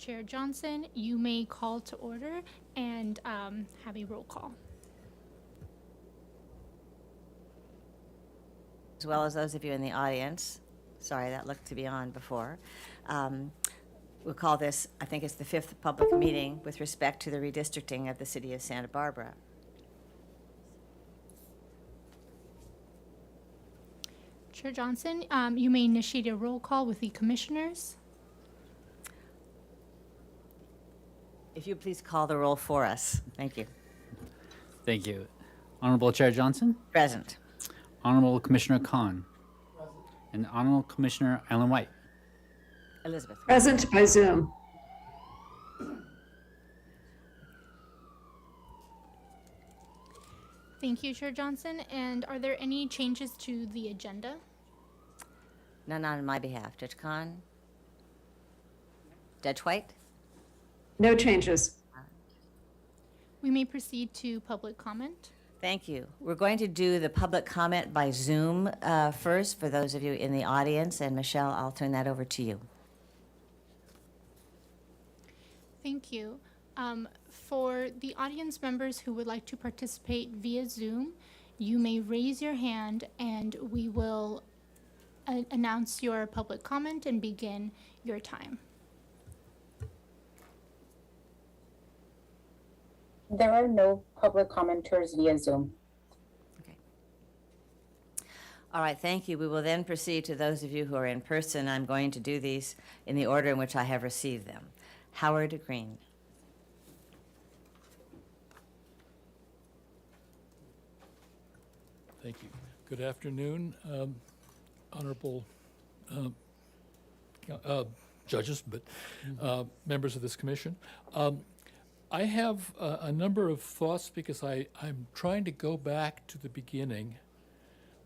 Chair Johnson, you may call to order and have a roll call. As well as those of you in the audience. Sorry, that looked to be on before. We'll call this, I think it's the 5th public meeting with respect to the redistricting of the city of Santa Barbara. Chair Johnson, you may initiate a roll call with the commissioners. If you please call the roll for us. Thank you. Thank you. Honorable Chair Johnson, Present. Honorable Commissioner Khan, and Honorable Commissioner Ellen White. Elizabeth. Present by Zoom. Thank you, Chair Johnson. And are there any changes to the agenda? None on my behalf. Judge Khan? Judge White? No changes. We may proceed to public comment. Thank you. We're going to do the public comment by Zoom first for those of you in the audience. And Michelle, I'll turn that over to you. Thank you. For the audience members who would like to participate via Zoom, you may raise your hand and we will announce your public comment and begin your time. There are no public commenters via Zoom. Okay. All right, thank you. We will then proceed to those of you who are in person. I'm going to do these in the order in which I have received them. Howard Green. Thank you. Good afternoon, honorable judges, but members of this commission. I have a number of thoughts because I'm trying to go back to the beginning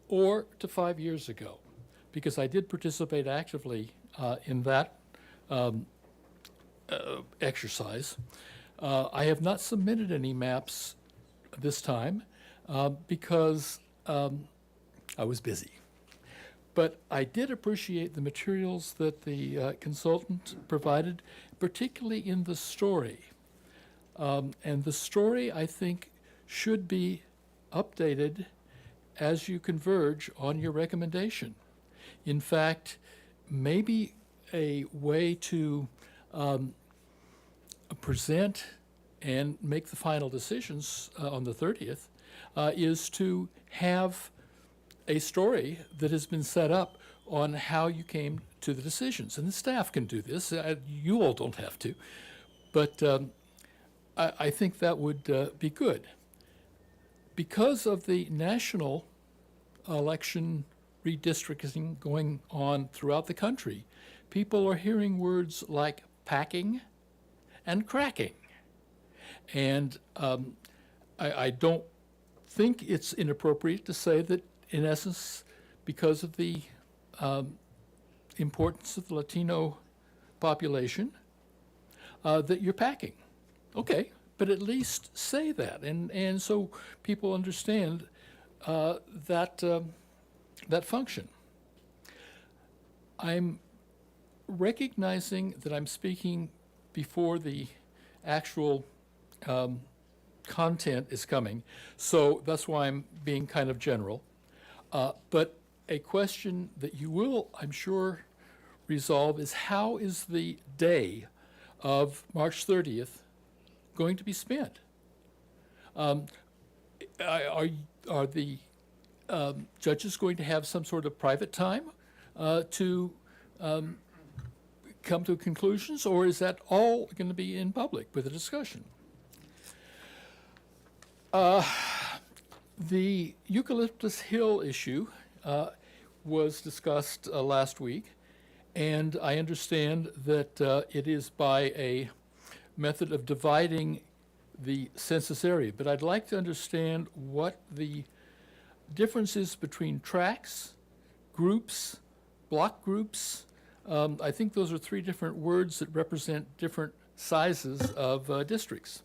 or to 5 years ago, because I did participate actively in that exercise. I have not submitted any maps this time because I was busy. But I did appreciate the materials that the consultant provided, particularly in the story. And the story, I think, should be updated as you converge on your recommendation. In fact, maybe a way to present and make the final decisions on the 30th is to have a story that has been set up on how you came to the decisions. And the staff can do this. You all don't have to. But I think that would be good. Because of the national election redistricting going on throughout the country, people are hearing words like packing and cracking. And I don't think it's inappropriate to say that, in essence, because of the importance of the Latino population, that you're packing. Okay, but at least say that, and so people understand that function. I'm recognizing that I'm speaking before the actual content is coming, so that's why I'm being kind of general. But a question that you will, I'm sure, resolve is how is the day of March 30th going to be spent? Are the judges going to have some sort of private time to come to conclusions, or is that all going to be in public with a discussion? The Eucalyptus Hill issue was discussed last week, and I understand that it is by a method of dividing the census area, but I'd like to understand what the difference is between tracts, groups, block groups. I think those are three different words that represent different sizes of districts.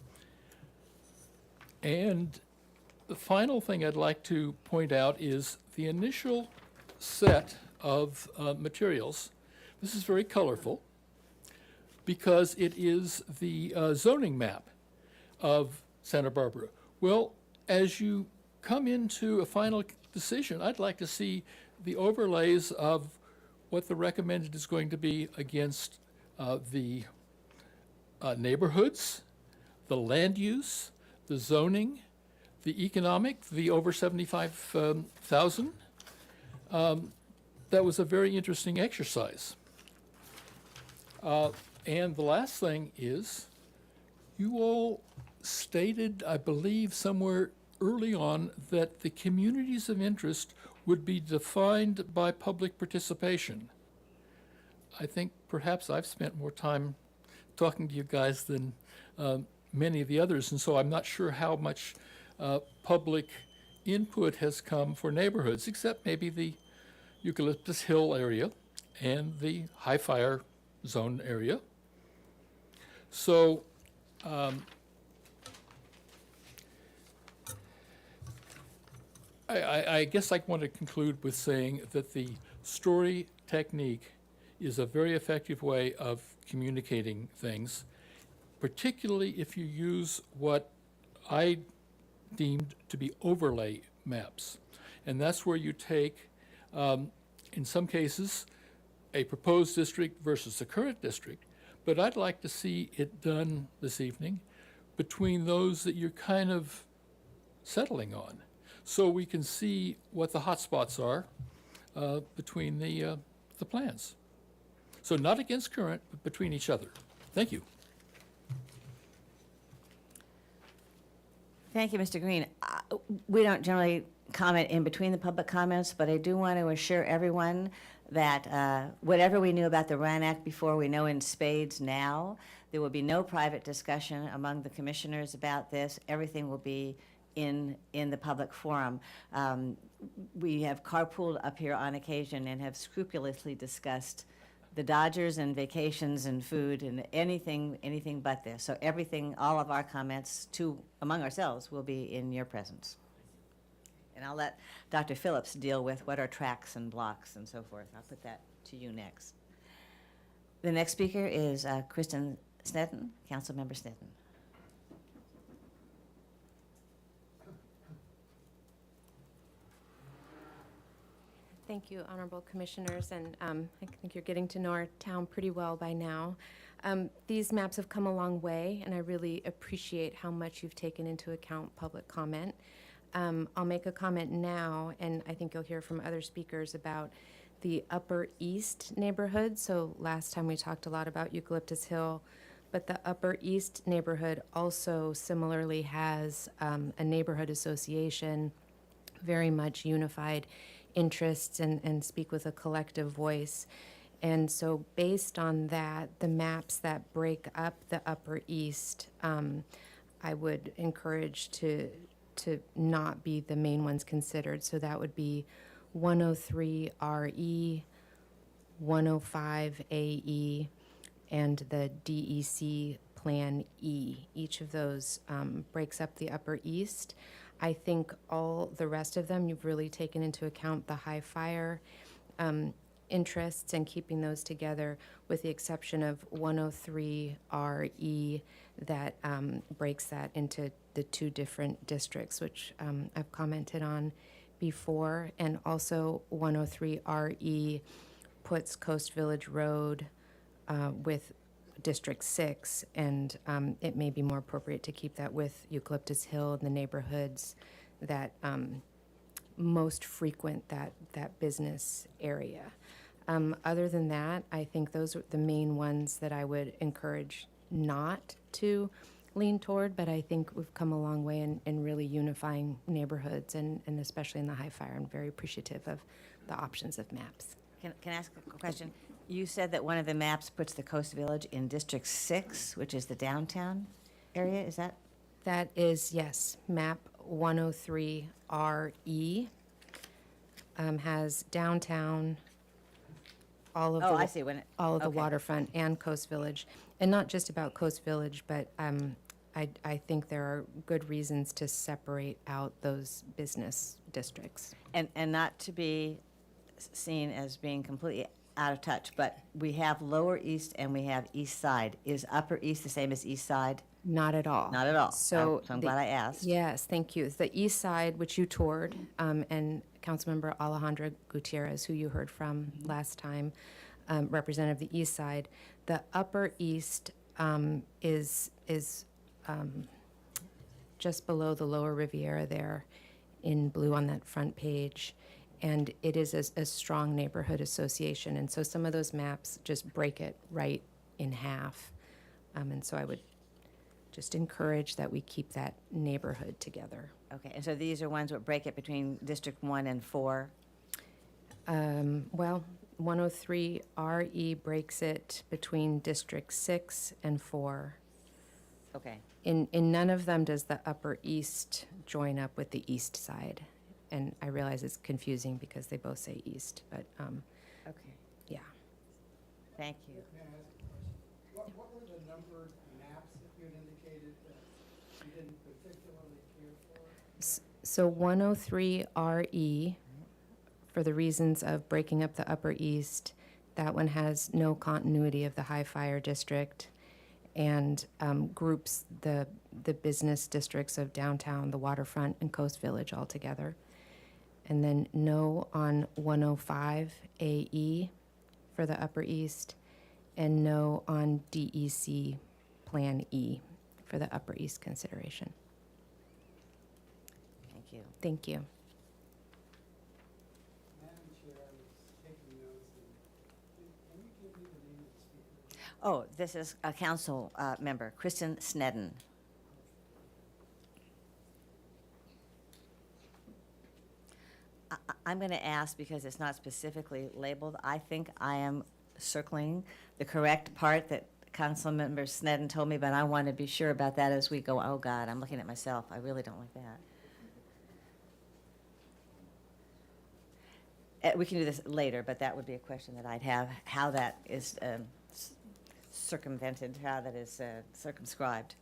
And the final thing I'd like to point out is the initial set of materials. This is very colorful. because it is the zoning map of Santa Barbara. Well, as you come into a final decision, I'd like to see the overlays of what the recommended is going to be against the neighborhoods, the land use, the zoning, the economic, the over 75,000. That was a very interesting exercise. And the last thing is, you all stated, I believe, somewhere early on that the communities of interest would be defined by public participation. I think perhaps I've spent more time talking to you guys than many of the others, and so I'm not sure how much public input has come for neighborhoods, except maybe the Eucalyptus Hill area and the high fire zone area. So I guess I want to conclude with saying that the story technique is a very effective way of communicating things, particularly if you use what I deemed to be overlay maps. And that's where you take, in some cases, a proposed district versus the current district, but I'd like to see it done this evening between those that you're kind of settling on, so we can see what the hot spots are between the plans. So not against current, but between each other. Thank you. Thank you, Mr. Green. We don't generally comment in between the public comments, but I do want to assure everyone that whatever we knew about the RAN Act before, we know in spades now. There will be no private discussion among the commissioners about this. Everything will be in the public forum. We have carpooled up here on occasion and have scrupulously discussed the Dodgers and vacations and food and anything but this. So everything, all of our comments among ourselves will be in your presence. And I'll let Dr. Phillips deal with what are tracks and blocks and so forth. I'll put that to you next. The next speaker is Kristen Sneddon, Councilmember Sneddon. Thank you, Honorable Commissioners, and I think you're getting to know our town pretty well by now. These maps have come a long way, and I really appreciate how much you've taken into account public comment. I'll make a comment now, and I think you'll hear from other speakers about the Upper East neighborhood. So last time we talked a lot about Eucalyptus Hill, but the Upper East neighborhood also similarly has a neighborhood association, very much unified interests and speak with a collective voice. And so based on that, the maps that break up the Upper East, I would encourage to not be the main ones considered. So that would be 103 RE, 105 AE, and the DEC Plan E. Each of those breaks up the Upper East. I think all the rest of them, you've really taken into account the high fire interests and keeping those together, with the exception of 103 RE that breaks that into the two different districts, which I've commented on before. And also 103 RE puts Coast Village Road with District 6, and it may be more appropriate to keep that with Eucalyptus Hill and the neighborhoods that most frequent that business area. Other than that, I think those are the main ones that I would encourage not to lean toward, but I think we've come a long way in really unifying neighborhoods, and especially in the high fire. I'm very appreciative of the options of maps. Can I ask a question? You said that one of the maps puts the Coast Village in District 6, which is the downtown area, is that? That is, yes, map 103 RE has downtown, all of I see. all of the okay. waterfront and Coast Village. And not just about Coast Village, but I think there are good reasons to separate out those business districts. And not to be seen as being completely out of touch, but we have Lower East and we have East Side. Is Upper East the same as East Side? Not at all. Not at all. So I'm the- glad I asked. Yes, thank you. The east side, which you toured, and Councilmember Alejandra Gutierrez, who you heard from last time, represented the east side. The upper east is just below the lower Riviera there in blue on that front page. And it is a strong neighborhood association. And so some of those maps just break it right in half. And so I would just encourage that we keep that neighborhood together. Okay, and so these are ones that break it between District 1 and 4? Well, 103 RE breaks it between District 6 and 4. Okay, In none of them does the Upper East join up with the east side. And I realize it's confusing because they both say east, but okay, yeah. thank you. May I ask a question? What were the numbered maps that you had indicated that you didn't particularly care for? So 103 RE, for the reasons of breaking up the Upper East, that one has no continuity of the high fire district and groups the business districts of downtown, the waterfront, and Coast Village all together. And then no on 105 AE for the Upper East, and no on DEC Plan E for the Upper East consideration. Thank you. Thank you. Madam Chair, I was taking notes, and can you give me the name of the speaker? Oh, this is a council member, Kristen Snedden. I'm going to ask, because it's not specifically labeled, I think I am circling the correct part that Councilmember Snedden told me, but I want to be sure about that as we go. Oh, God, I'm looking at myself. I really don't like that. We can do this later, but that would be a question that I'd have, how that is circumvented, how that is circumscribed.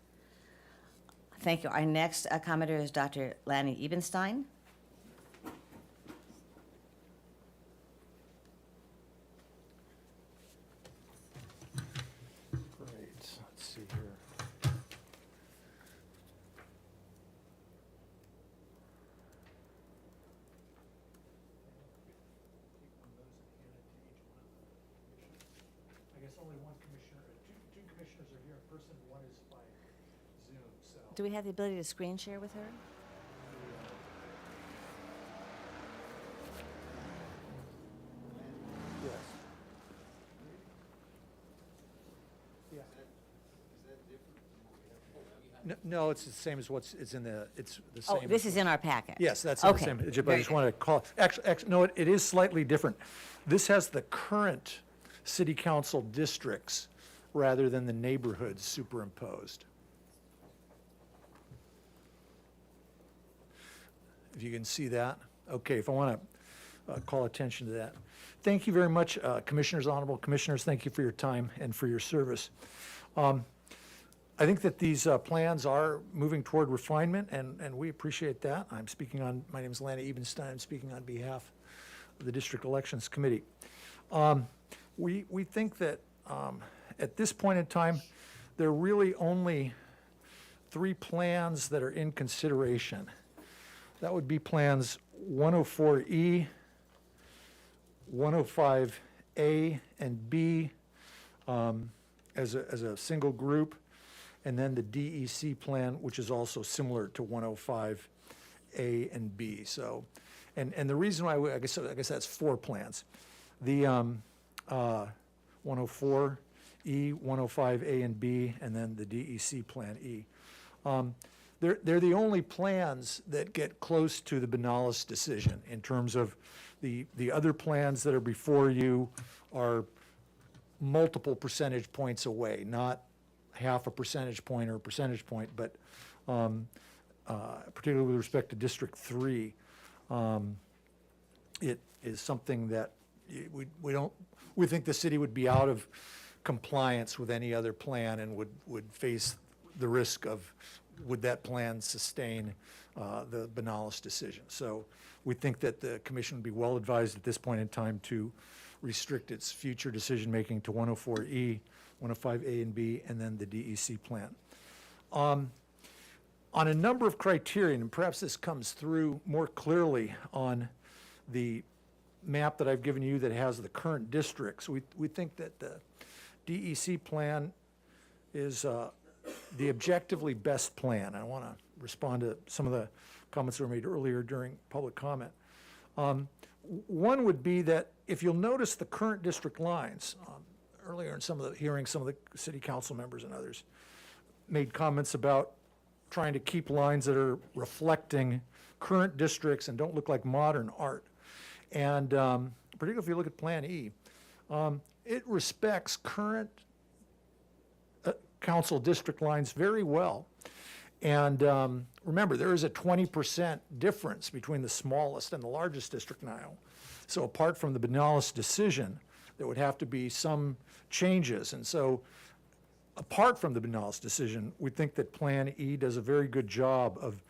Thank you. Our next commenter is Dr. Lanny Ebenstein. Great, let's see here. I guess only one commissioner, two commissioners are here in person, one is by Zoom, so. Do we have the ability to screen share with her? Yes. Yeah. No, it's the same as it's in the, it's the same. Oh, this is in our packet? Yes, that's the Okay, same, but I very just good. wanted to call, actually, no, it is slightly different. This has the current city council districts rather than the neighborhoods superimposed. If you can see that. Okay, if I want to call attention to that. Thank you very much, commissioners, honorable commissioners. Thank you for your time and for your service. I think that these plans are moving toward refinement, and we appreciate that. I'm speaking on, my name is Lanny Ebenstein, I'm speaking on behalf of the District Elections Committee. We think that at this point in time, there are really only 3 plans that are in consideration. That would be plans 104E, 105A and B as a single group, and then the DEC plan, which is also similar to 105A and B. So, and the reason why, I guess that's 4 plans. The 104E, 105A and B, and then the DEC Plan E. They're the only plans that get close to the Benalis decision in terms of the other plans that are before you are multiple percentage points away, not half a percentage point or a percentage point, but particularly with respect to District 3, it is something that we think the city would be out of compliance with any other plan and would face the risk of, would that plan sustain the Benalis decision? So we think that the commission would be well advised at this point in time to restrict its future decision-making to 104E, 105A and B, and then the DEC plan. On a number of criteria, and perhaps this comes through more clearly on the map that I've given you that has the current districts, we think that the DEC plan is the objectively best plan. I want to respond to some of the comments that were made earlier during public comment. One would be that if you'll notice the current district lines, earlier in some of the hearings, some of the city council members and others made comments about trying to keep lines that are reflecting current districts and don't look like modern art. And particularly if you look at Plan E, it respects current council district lines very well. And remember, there is a 20% difference between the smallest and the largest district now. So apart from the Benalis decision, there would have to be some changes. And so apart from the Benalis decision, we think that Plan E does a very good job of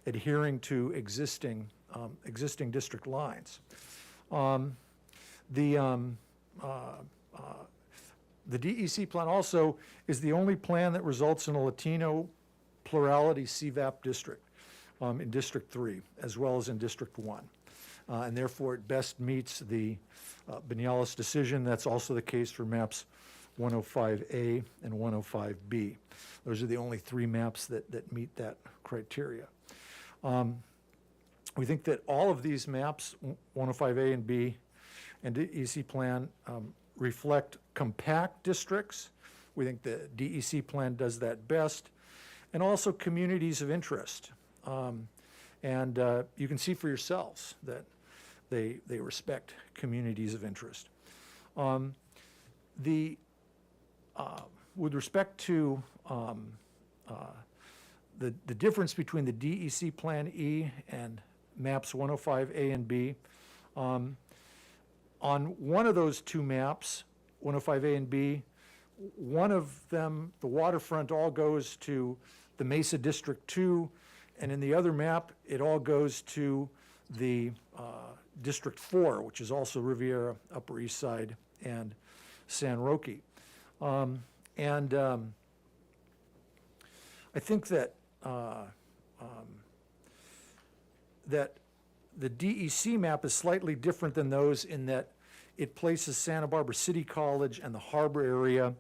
adhering to existing district lines. The DEC plan also is the only plan that results in a Latino plurality CVAP district in District 3, as well as in District 1. And therefore, it best meets the Benalis decision. That's also the case for maps 105A and 105B. Those are the only three maps that meet that criteria. We think that all of these maps, 105A and B, and DEC plan reflect compact districts. We think the DEC plan does that best, and also communities of interest. And you can see for yourselves that they respect communities of interest. With respect to the difference between the DEC Plan E and maps 105A and B, on one of those two maps, 105A and B, one of them, the waterfront all goes to the Mesa District 2, and in the other map, it all goes to the District 4, which is also Riviera, Upper East Side, and San Roque. I think that that the DEC map is slightly different than those in that it places Santa Barbara City College and the harbor area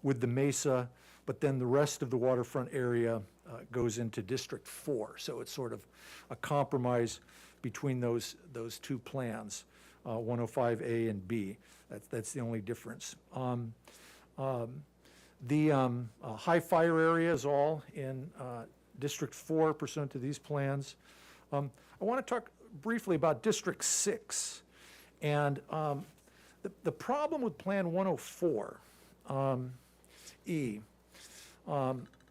with the Mesa, but then the rest of the waterfront area goes into District 4. So it's sort of a compromise between those two plans, 105A and B. That's the only difference. The high fire area is all in District 4 pursuant to these plans. I want to talk briefly about District 6. And the problem with Plan 104 E,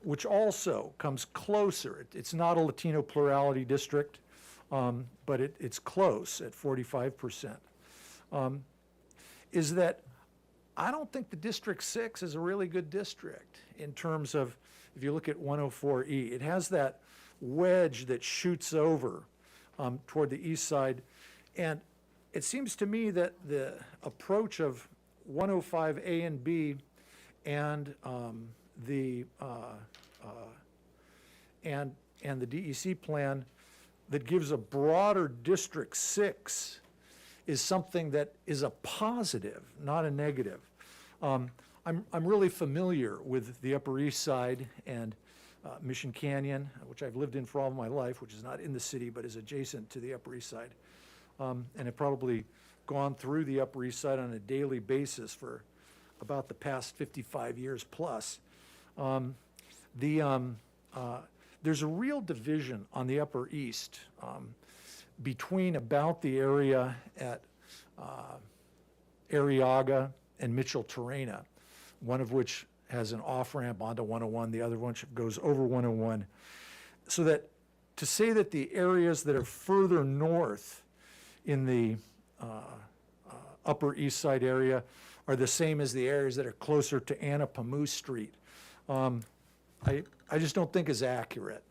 which also comes closer, it's not a Latino plurality district, but it's close at 45%, is that I don't think the District 6 is a really good district in terms of, if you look at 104E, it has that wedge that shoots over toward the east side. And it seems to me that the approach of 105A and B and the DEC plan that gives a broader District 6 is something that is a positive, not a negative. I'm really familiar with the Upper East Side and Mission Canyon, which I've lived in for all of my life, which is not in the city but is adjacent to the Upper East Side. And have probably gone through the Upper East Side on a daily basis for about the past 55 years plus. There's a real division on the Upper East between about the area at Arriaga and Mitchell-Terrena, one of which has an off-ramp onto 101, the other one goes over 101. So that to say that the areas that are further north in the Upper East Side area are the same as the areas that are closer to Anapamu Street, I just don't think is accurate.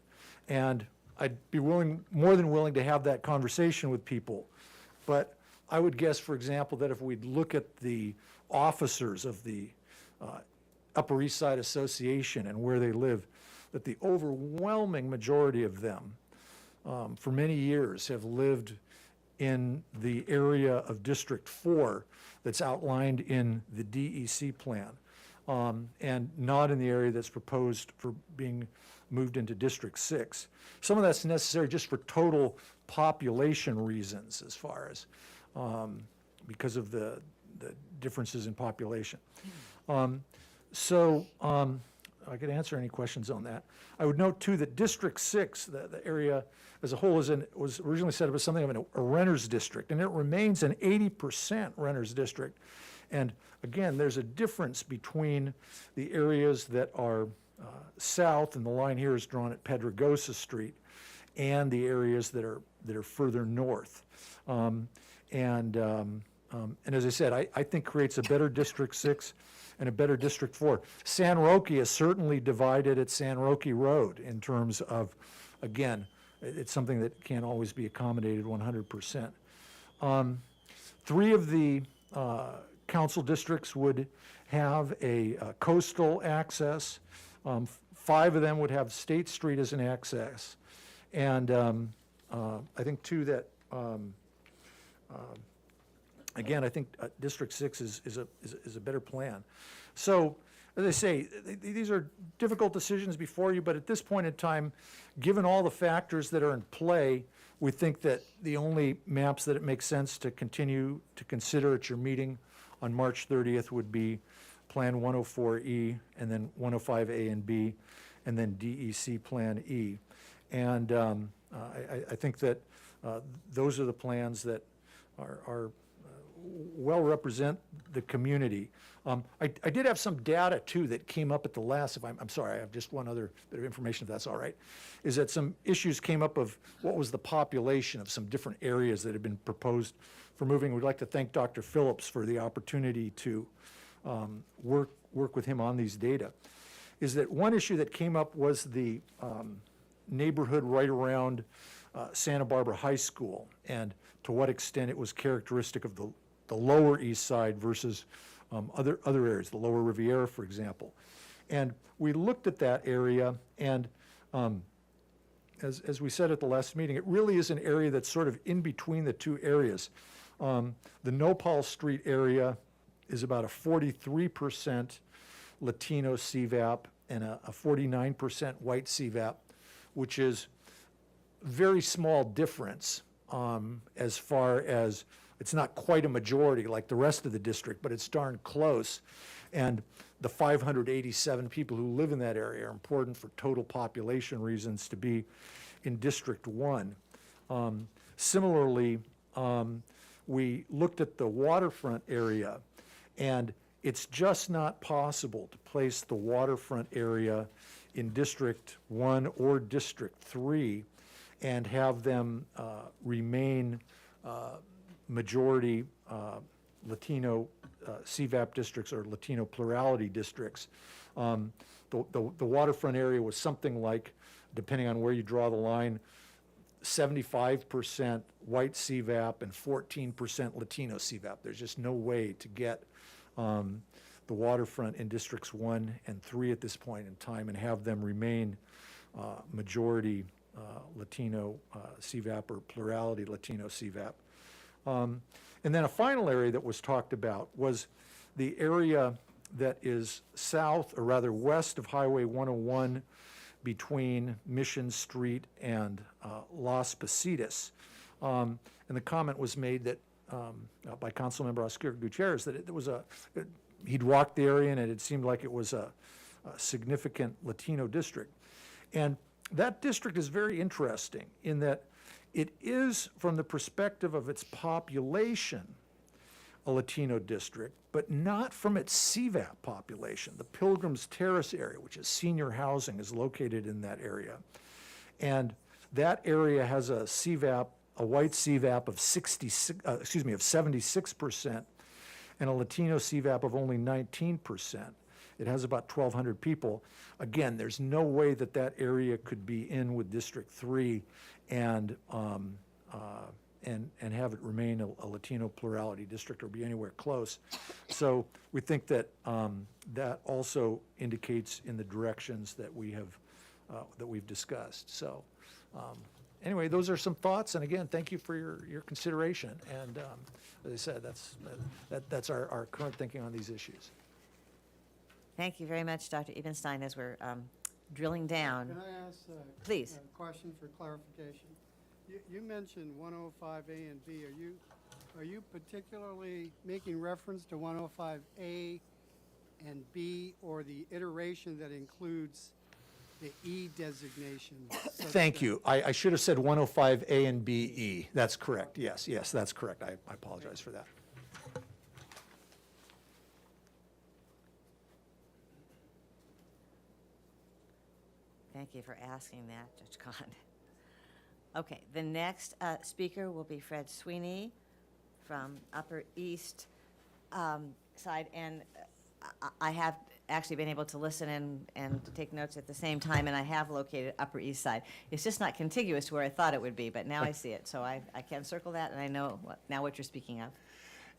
And I'd be more than willing to have that conversation with people. But I would guess, for example, that if we'd look at the officers of the Upper East Side Association and where they live, that the overwhelming majority of them, for many years, have lived in the area of District 4 that's outlined in the DEC plan, and not in the area that's proposed for being moved into District 6. Some of that's necessary just for total population reasons, as far as because of the differences in population. I could answer any questions on that. I would note, too, that District 6, the area as a whole, was originally set up as something of a renter's district, and it remains an 80% renter's district. And again, there's a difference between the areas that are south, and the line here is drawn at Pedregosa Street, and the areas that are further north. And as I said, I think creates a better District 6 and a better District 4. San Roque is certainly divided at San Roque Road in terms of, again, it's something that can't always be accommodated 100%. 3 of the council districts would have a coastal access. 5 of them would have State Street as an access. And I think, too, that again, I think District 6 is a better plan. So, as I say, these are difficult decisions before you, but at this point in time, given all the factors that are in play, we think that the only maps that it makes sense to continue to consider at your meeting on March 30th would be Plan 104E, and then 105A and B, and then DEC Plan E. And I think that those are the plans that are well represent the community. I did have some data, too, that came up at the last, I'm sorry, I have just one other bit of information, if that's all right, is that some issues came up of what was the population of some different areas that had been proposed for moving. We'd like to thank Dr. Phillips for the opportunity to work with him on these data. Is that one issue that came up was the neighborhood right around Santa Barbara High School, and to what extent it was characteristic of the Lower East Side versus other areas, the Lower Riviera, for example. And we looked at that area, and as we said at the last meeting, it really is an area that's sort of in between the two areas. The Nopal Street area is about a 43% Latino CVAP and a 49% white CVAP, which is very small difference as far as it's not quite a majority like the rest of the district, but it's darn close. And the 587 people who live in that area are important for total population reasons to be in District 1. Similarly, we looked at the waterfront area, and it's just not possible to place the waterfront area in District 1 or District 3 and have them remain majority Latino CVAP districts or Latino plurality districts. The waterfront area was something like, depending on where you draw the line, 75% white CVAP and 14% Latino CVAP. There's just no way to get the waterfront in Districts 1 and 3 at this point in time and have them remain majority Latino CVAP or plurality Latino CVAP. And then a final area that was talked about was the area that is south, or rather west of Highway 101 between Mission Street and Las Positas. And the comment was made that by Councilmember Oscar Gutierrez that it was he'd walked the area and it seemed like it was a significant Latino district. And that district is very interesting in that it is, from the perspective of its population, a Latino district, but not from its CVAP population. The Pilgrims Terrace area, which is senior housing, is located in that area. And that area has a CVAP, a white CVAP of 76%, and a Latino CVAP of only 19%. It has about 1,200 people. Again, there's no way that that area could be in with District 3 and and have it remain a Latino plurality district or be anywhere close. So we think that that also indicates in the directions that we've discussed. So anyway, those are some thoughts, and again, thank you for your consideration. And as I said, that's our current thinking on these issues. Thank you very much, Dr. Ebenstein, as we're drilling down. Can I ask Please. a question for clarification? You mentioned 105A and B. Are you particularly making reference to 105A and B, or the iteration that includes the E designation? Thank you. I should have said 105A and BE. That's correct. Yes, that's correct. I apologize for that. Thank you for asking that, Judge Kahn. Okay, the next speaker will be Fred Sweeney from Upper East side. And I have actually been able to listen and take notes at the same time, and I have located Upper East Side. It's just not contiguous to where I thought it would be, but now I see it. So I can circle that, and I know now what you're speaking of.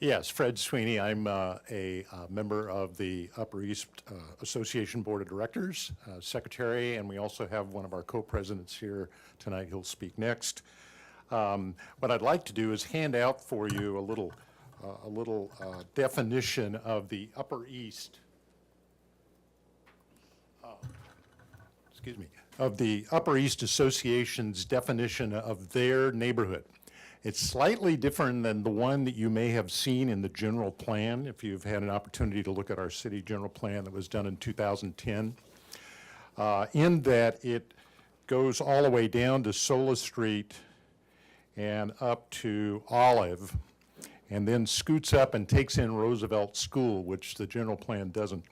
Yes, Fred Sweeney. I'm a member of the Upper East Association Board of Directors, secretary, and we also have one of our co-presidents here tonight. He'll speak next. What I'd like to do is hand out for you a little definition of the Upper East. Excuse me, of the Upper East Association's definition of their neighborhood. It's slightly different than the one that you may have seen in the general plan, if you've had an opportunity to look at our city general plan that was done in 2010, in that it goes all the way down to Sola Street and up to Olive, and then scoots up and takes in Roosevelt School, which the general plan doesn't.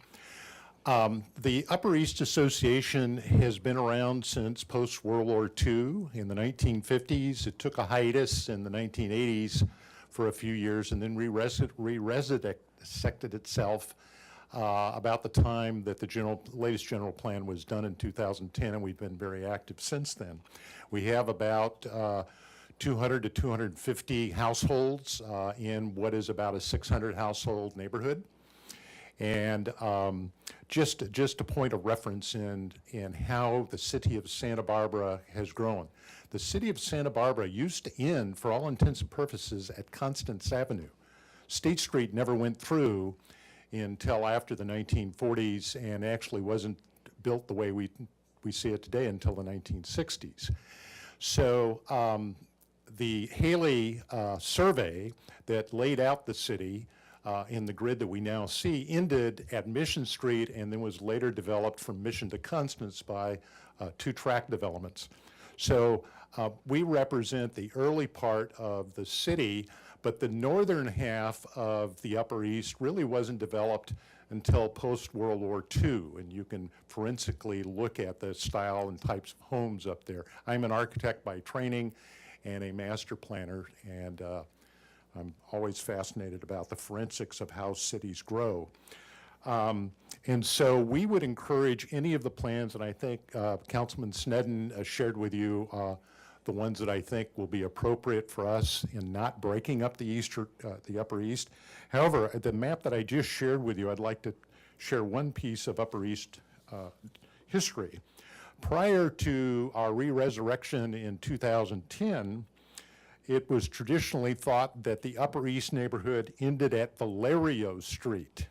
The Upper East Association has been around since post-World War II in the 1950s. It took a hiatus in the 1980s for a few years and then re-resurrected itself about the time that the latest general plan was done in 2010, and we've been very active since then. We have about 200 to 250 households in what is about a 600 household neighborhood. And just a point of reference in how the city of Santa Barbara has grown. The city of Santa Barbara used to end, for all intents and purposes, at Constance Avenue. State Street never went through until after the 1940s and actually wasn't built the way we see it today until the 1960s. So the Haley survey that laid out the city in the grid that we now see ended at Mission Street and then was later developed from Mission to Constance by two tract developments. So we represent the early part of the city, but the northern half of the Upper East really wasn't developed until post-World War II, and you can forensically look at the style and types of homes up there. I'm an architect by training and a master planner, and I'm always fascinated about the forensics of how cities grow. And so we would encourage any of the plans, and I think Councilman Sneddon shared with you the ones that I think will be appropriate for us in not breaking up the Upper East. However, the map that I just shared with you, I'd like to share one piece of Upper East history. Prior to our re-resurrection in 2010, it was traditionally thought that the Upper East neighborhood ended at Valerio Street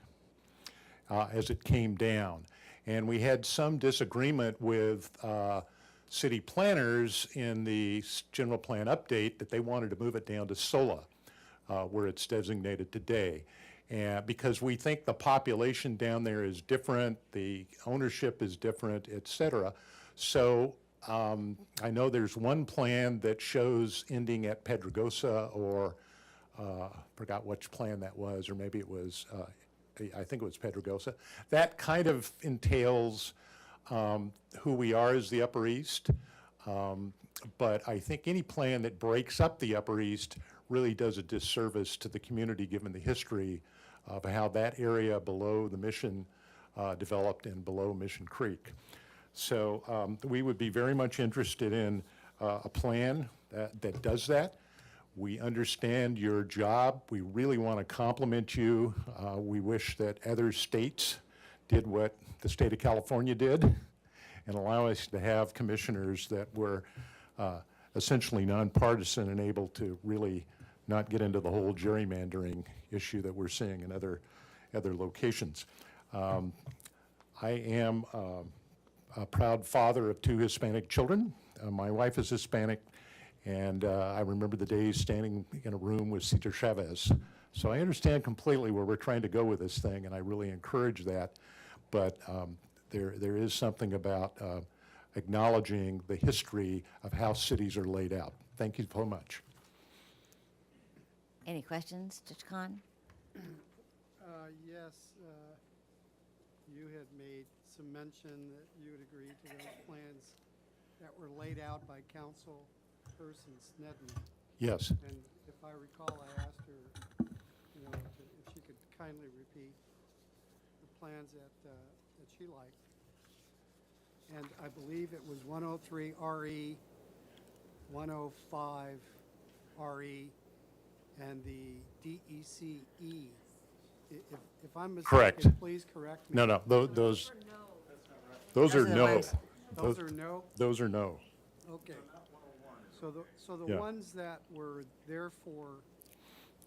as it came down. And we had some disagreement with city planners in the general plan update that they wanted to move it down to Sola, where it's designated today. And because we think the population down there is different, the ownership is different, et cetera. So I know there's one plan that shows ending at Pedregosa, or forgot which plan that was, or maybe it was, I think it was Pedregosa. That kind of entails who we are as the Upper East. But I think any plan that breaks up the Upper East really does a disservice to the community, given the history of how that area below the Mission developed and below Mission Creek. So we would be very much interested in a plan that does that. We understand your job. We really want to compliment you. We wish that other states did what the state of California did and allow us to have commissioners that were essentially nonpartisan and able to really not get into the whole gerrymandering issue that we're seeing in other locations. I am a proud father of 2 Hispanic children. My wife is Hispanic, and I remember the days standing in a room with Cesar Chavez. So I understand completely where we're trying to go with this thing, and I really encourage that. But there is something about acknowledging the history of how cities are laid out. Thank you so much. Any questions, Judge Khan? Yes, you had made some mention that you would agree to those plans that were laid out by Councilperson Snedden. Yes. And if I recall, I asked her, if she could kindly repeat the plans that she liked. And I believe it was 103 RE, 105 RE, and the DECE. If I'm mistaken, Correct. please correct me. No, those are Those are the no. ones- Those are no? Those are no. Okay. So the Yeah. ones that were therefore,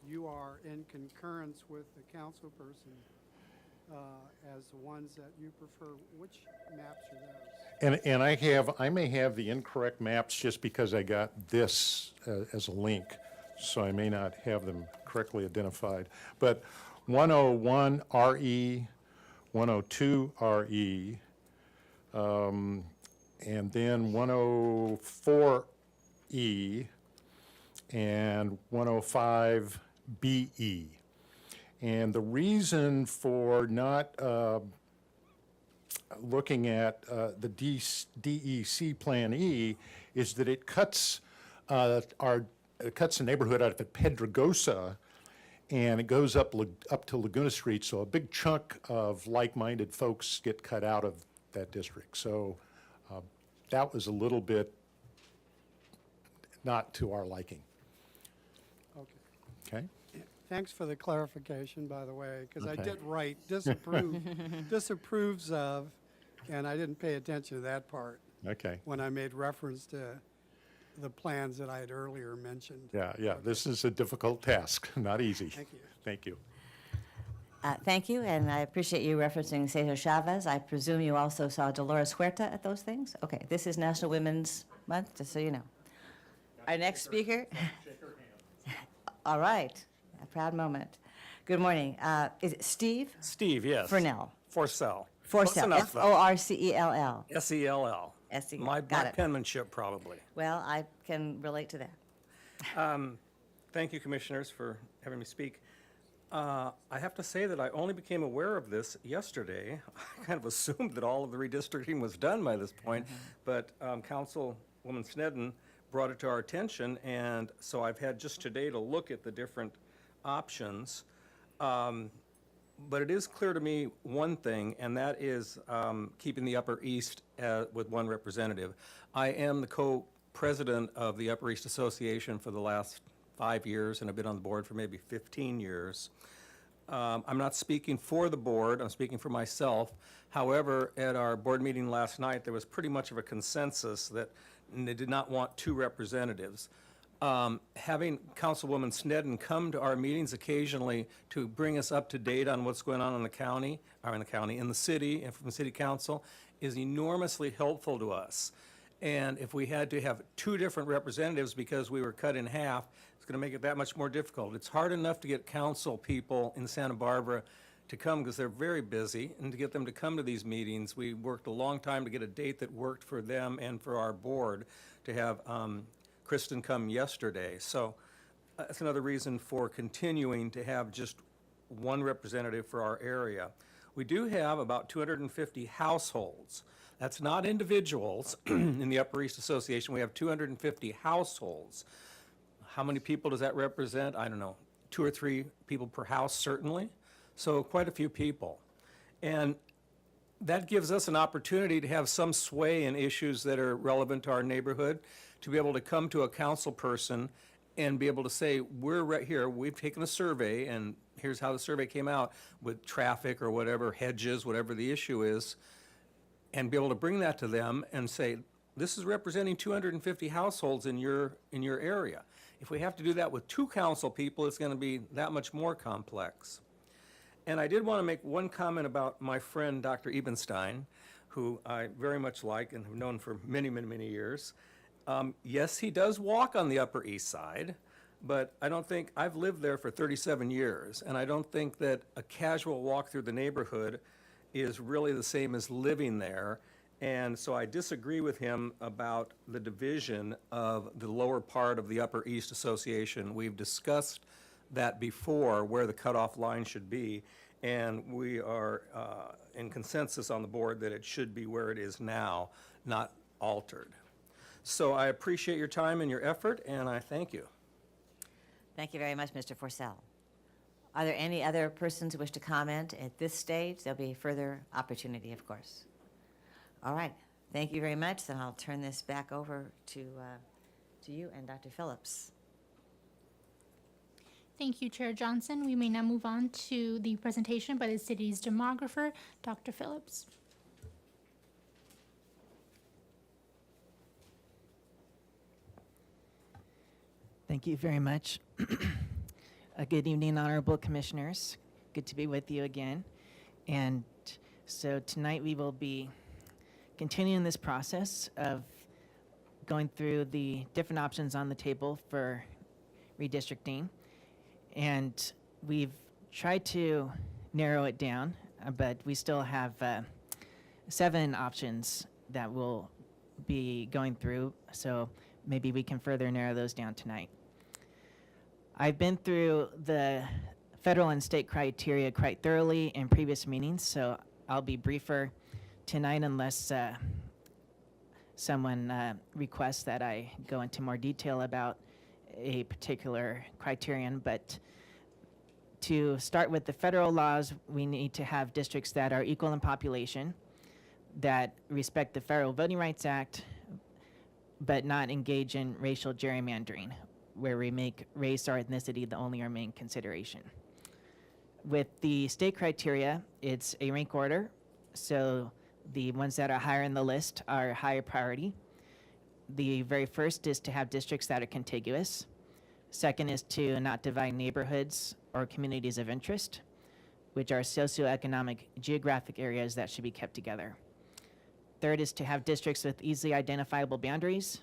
you are in concurrence with the council person as the ones that you prefer. Which maps are those? And I may have the incorrect maps just because I got this as a link, so I may not have them correctly identified. But 101 RE, 102 RE, and then 104 E, and 105 BE. And the reason for not looking at the DEC Plan E is that it cuts the neighborhood out of Pedregosa, and it goes up to Laguna Street. So a big chunk of like-minded folks get cut out of that district. So that was a little bit not to our liking. Okay. Okay? Thanks for the clarification, by the way, because I Okay. did write disapproves of, and I didn't pay attention to that part Okay. when I made reference to the plans that I had earlier mentioned. Yeah. This is a difficult task, not easy. Thank you. Thank you. Thank you, and I appreciate you referencing Cesar Chavez. I presume you also saw Dolores Huerta at those things? Okay, this is National Women's Month, just so you know. Our next speaker. All right, a proud moment. Good morning. Is it Steve Steve, yes. Furnell? Forcell. Close Forcell, enough, though. Forcell. S-E-L-L. S-E-L, My got it. penmanship, probably. Well, I can relate to that. Thank you, commissioners, for having me speak. I have to say that I only became aware of this yesterday. I kind of assumed that all of the redistricting was done by this point, but Councilwoman Snedden brought it to our attention, and so I've had just today to look at the different options. But it is clear to me one thing, and that is keeping the Upper East with one representative. I am the co-president of the Upper East Association for the last 5 years, and I've been on the board for maybe 15 years. I'm not speaking for the board, I'm speaking for myself. However, at our board meeting last night, there was pretty much of a consensus that they did not want 2 representatives. Having Councilwoman Snedden come to our meetings occasionally to bring us up to date on what's going on in the county, or in the city, and from the city council, is enormously helpful to us. And if we had to have 2 different representatives because we were cut in half, it's going to make it that much more difficult. It's hard enough to get council people in Santa Barbara to come because they're very busy, and to get them to come to these meetings, we worked a long time to get a date that worked for them and for our board to have Kristen come yesterday. So that's another reason for continuing to have just 1 representative for our area. We do have about 250 households. That's not individuals. In the Upper East Association, we have 250 households. How many people does that represent? I don't know, 2 or 3 people per house, certainly. So quite a few people. And that gives us an opportunity to have some sway in issues that are relevant to our neighborhood, to be able to come to a council person and be able to say, we're right here, we've taken a survey, and here's how the survey came out with traffic or whatever, hedges, whatever the issue is, and be able to bring that to them and say, this is representing 250 households in your area. If we have to do that with 2 council people, it's going to be that much more complex. And I did want to make one comment about my friend, Dr. Ebenstein, who I very much like and have known for many, many, many years. Yes, he does walk on the Upper East Side, but I don't think, I've lived there for 37 years, and I don't think that a casual walk through the neighborhood is really the same as living there. And so I disagree with him about the division of the lower part of the Upper East Association. We've discussed that before, where the cutoff line should be, and we are in consensus on the board that it should be where it is now, not altered. So I appreciate your time and your effort, and I thank you. Thank you very much, Mr. Forcell. Are there any other persons who wish to comment at this stage? There'll be further opportunity, of course. All right, thank you very much. Then I'll turn this back over to you and Dr. Phillips. Thank you, Chair Johnson. We may now move on to the presentation by the city's demographer, Dr. Phillips. Thank you very much. Good evening, honorable commissioners. Good to be with you again. And so tonight we will be continuing this process of going through the different options on the table for redistricting. And we've tried to narrow it down, but we still have 7 options that we'll be going through. So maybe we can further narrow those down tonight. I've been through the federal and state criteria quite thoroughly in previous meetings, so I'll be briefer tonight unless someone requests that I go into more detail about a particular criterion. But to start with the federal laws, we need to have districts that are equal in population, that respect the Federal Voting Rights Act, but not engage in racial gerrymandering, where we make race or ethnicity the only or main consideration. With the state criteria, it's a rank order, so the ones that are higher in the list are higher priority. The very first is to have districts that are contiguous. Second is to not divide neighborhoods or communities of interest, which are socioeconomic geographic areas that should be kept together. Third is to have districts with easily identifiable boundaries.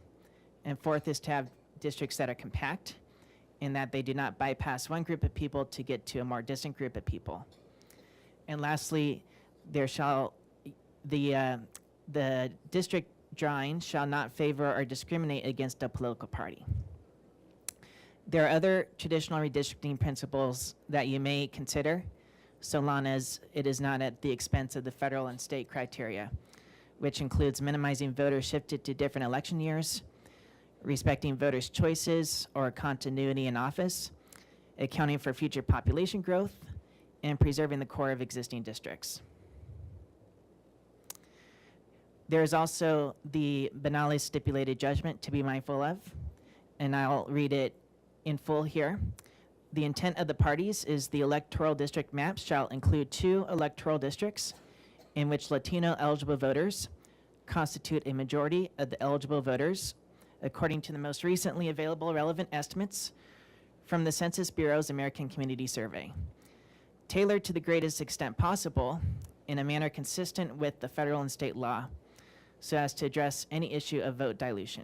And fourth is to have districts that are compact, in that they do not bypass one group of people to get to a more distant group of people. And lastly, there shall the district drawing shall not favor or discriminate against a political party. There are other traditional redistricting principles that you may consider, so long as it is not at the expense of the federal and state criteria, which includes minimizing voters shifted to different election years, respecting voters' choices or continuity in office, accounting for future population growth, and preserving the core of existing districts. There is also the Benally stipulated judgment to be mindful of, and I'll read it in full here. The intent of the parties is the electoral district maps shall include 2 electoral districts in which Latino eligible voters constitute a majority of the eligible voters according to the most recently available relevant estimates from the Census Bureau's American Community Survey, tailored to the greatest extent possible in a manner consistent with the federal and state law, so as to address any issue of vote dilution.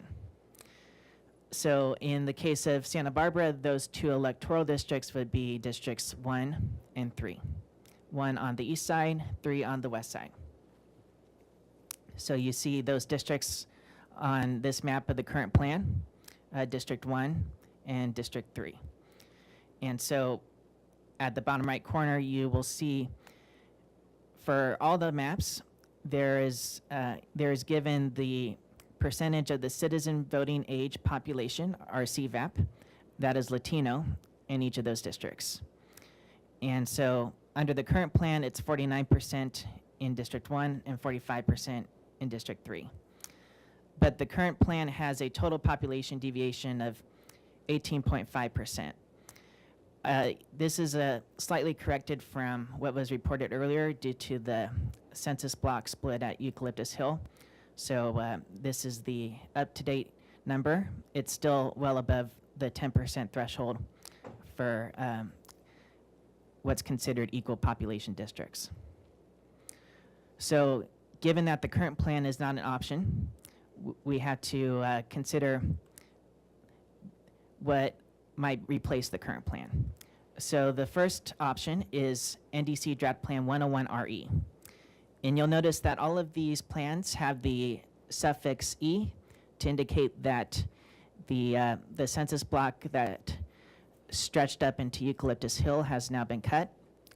So in the case of Santa Barbara, those 2 electoral districts would be districts 1 and 3. 1 on the east side, 3 on the west side. So you see those districts on this map of the current plan, District 1 and District 3. And so at the bottom right corner, you will see for all the maps, there is given the percentage of the citizen voting age population, or CVAP, that is Latino in each of those districts. And so under the current plan, it's 49% in District 1 and 45% in District 3. But the current plan has a total population deviation of 18.5%. This is slightly corrected from what was reported earlier due to the census block split at Eucalyptus Hill. So this is the up-to-date number. It's still well above the 10% threshold for what's considered equal population districts. So given that the current plan is not an option, we had to consider what might replace the current plan. So the first option is NDC Draft Plan 101RE. And you'll notice that all of these plans have the suffix E to indicate that the census block that stretched up into Eucalyptus Hill has now been cut,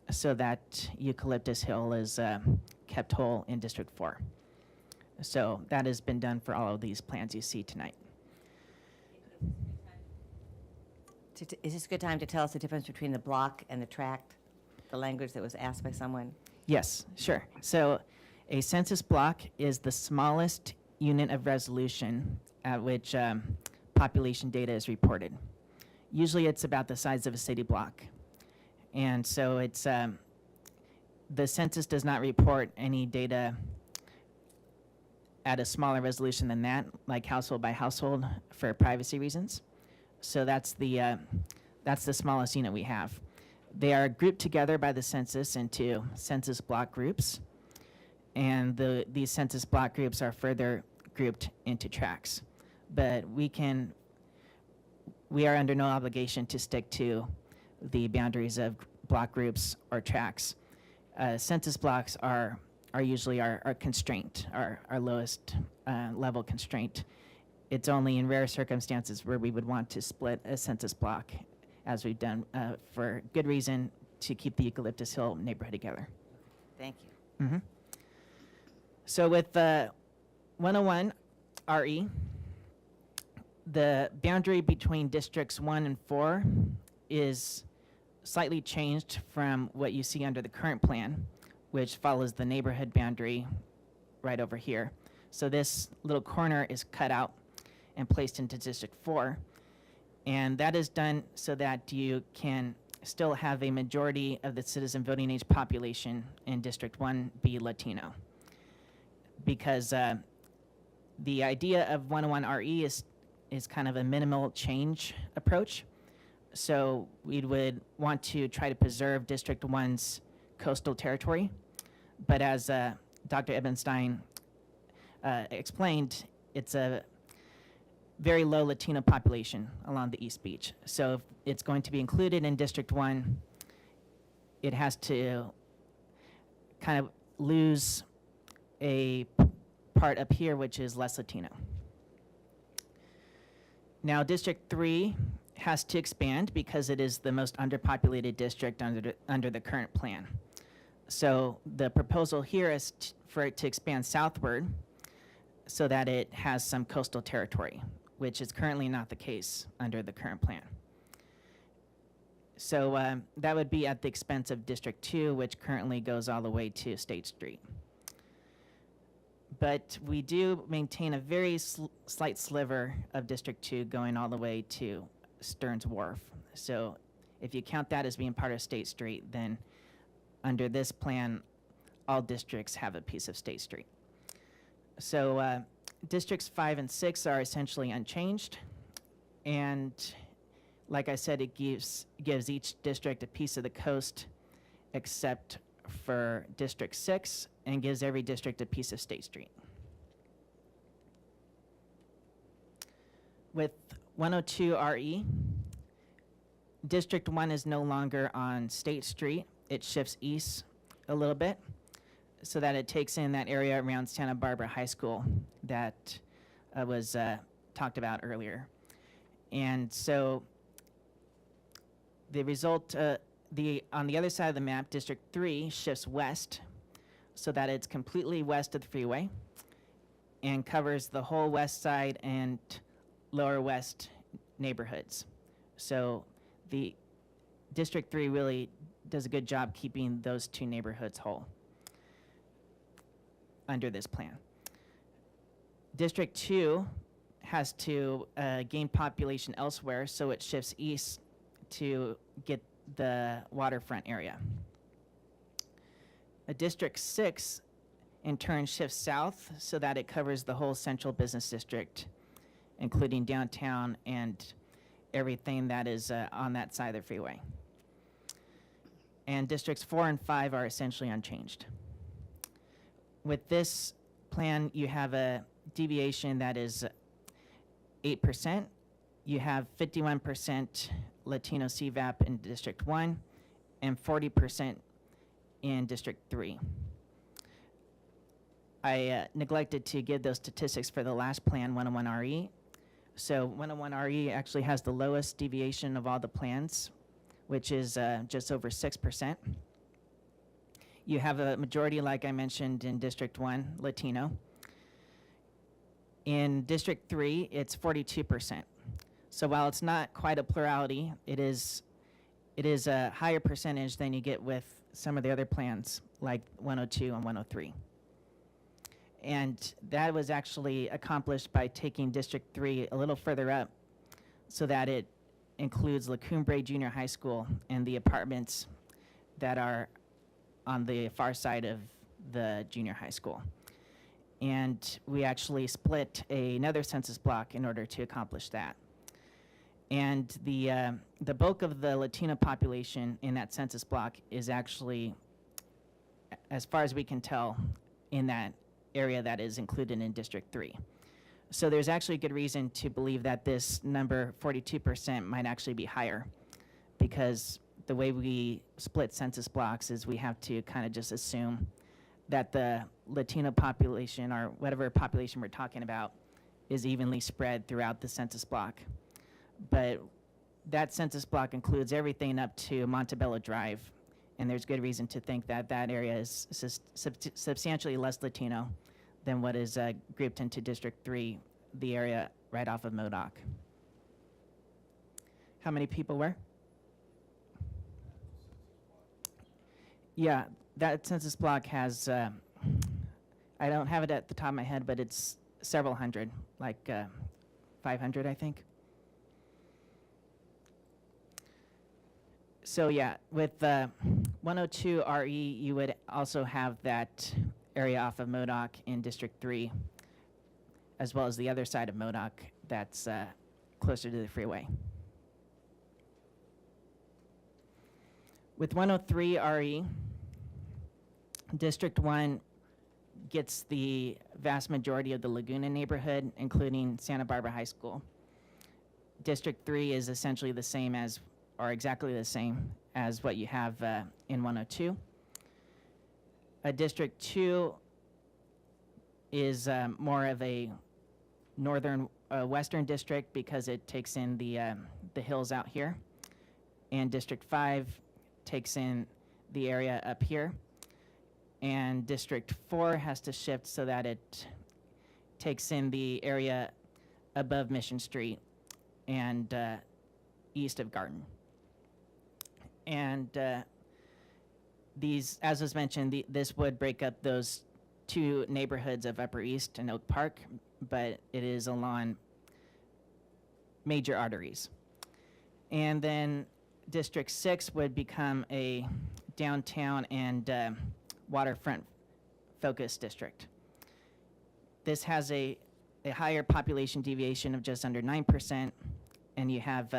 so that Eucalyptus Hill is kept whole in District 4. So that has been done for all of these plans you see tonight. Is this a good time to tell us the difference between the block and the tract, the language that was asked by someone? Yes, sure. So a census block is the smallest unit of resolution at which population data is reported. Usually it's about the size of a city block. And so it's, the census does not report any data at a smaller resolution than that, like household by household, for privacy reasons. So that's the smallest unit we have. They are grouped together by the census into census block groups, and these census block groups are further grouped into tracts. But we are under no obligation to stick to the boundaries of block groups or tracts. Census blocks are usually our constraint, our lowest level constraint. It's only in rare circumstances where we would want to split a census block, as we've done for good reason, to keep the Eucalyptus Hill neighborhood together. Thank you. Mm-hmm. So with 101 RE, the boundary between districts 1 and 4 is slightly changed from what you see under the current plan, which follows the neighborhood boundary right over here. So this little corner is cut out and placed into District 4. And that is done so that you can still have a majority of the citizen voting age population in District 1 be Latino. Because the idea of 101 RE is kind of a minimal change approach. So we would want to try to preserve District 1's coastal territory. But as Dr. Ebenstein explained, it's a very low Latino population along the East Beach. So if it's going to be included in District 1, it has to kind of lose a part up here, which is less Latino. Now, District 3 has to expand because it is the most underpopulated district under the current plan. So the proposal here is for it to expand southward so that it has some coastal territory, which is currently not the case under the current plan. So that would be at the expense of District 2, which currently goes all the way to State Street. But we do maintain a very slight sliver of District 2 going all the way to Stearns Wharf. So if you count that as being part of State Street, then under this plan, all districts have a piece of State Street. So Districts 5 and 6 are essentially unchanged. And like I said, it gives each district a piece of the coast except for District 6, and gives every district a piece of State Street. With 102 RE, District 1 is no longer on State Street. It shifts east a little bit so that it takes in that area around Santa Barbara High School that was talked about earlier. And so the result, on the other side of the map, District 3 shifts west so that it's completely west of the freeway and covers the whole west side and lower west neighborhoods. So the District 3 really does a good job keeping those two neighborhoods whole under this plan. District 2 has to gain population elsewhere, so it shifts east to get the waterfront area. District 6 in turn shifts south so that it covers the whole central business district, including downtown and everything that is on that side of the freeway. And districts 4 and 5 are essentially unchanged. With this plan, you have a deviation that is 8%. You have 51% Latino CVAP in District 1 and 40% in District 3. I neglected to give those statistics for the last plan, 101RE. So 101RE actually has the lowest deviation of all the plans, which is just over 6%. You have a majority, like I mentioned, in District 1, Latino. In District 3, it's 42%. So while it's not quite a plurality, it is a higher percentage than you get with some of the other plans, like 102 and 103. And that was actually accomplished by taking District 3 a little further up so that it includes La Cumbre Junior High School and the apartments that are on the far side of the junior high school. And we actually split another census block in order to accomplish that. And the bulk of the Latino population in that census block is actually, as far as we can tell, in that area that is included in District 3. So there's actually good reason to believe that this number, 42%, might actually be higher, because the way we split census blocks is we have to kind of just assume that the Latino population, or whatever population we're talking about, is evenly spread throughout the census block. But that census block includes everything up to Montebello Drive, and there's good reason to think that that area is substantially less Latino than what is grouped into District 3, the area right off of Modoc. How many people were? Yeah, that census block has, I don't have it at the top of my head, but it's several hundred, like 500, I think. So yeah, with 102 RE, you would also have that area off of Modoc in District 3, as well as the other side of Modoc that's closer to the freeway. With 103 RE, District 1 gets the vast majority of the Laguna neighborhood, including Santa Barbara High School. District 3 is essentially the same as, or exactly the same as what you have in 102. District 2 is more of a northern western district because it takes in the hills out here. And District 5 takes in the area up here. And District 4 has to shift so that it takes in the area above Mission Street and east of Garden. And these, as was mentioned, this would break up those two neighborhoods of Upper East and Oak Park, but it is along major arteries. And then District 6 would become a downtown and waterfront focused district. This has a higher population deviation of just under 9%, and you have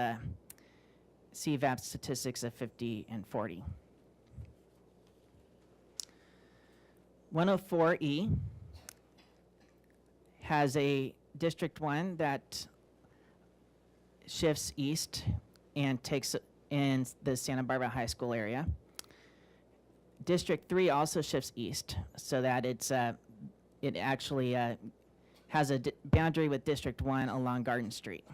CVAP statistics of 50 and 40. 104E has a District 1 that shifts east and takes in the Santa Barbara High School area. District 3 also shifts east so that it actually has a boundary with District 1 along Garden Street.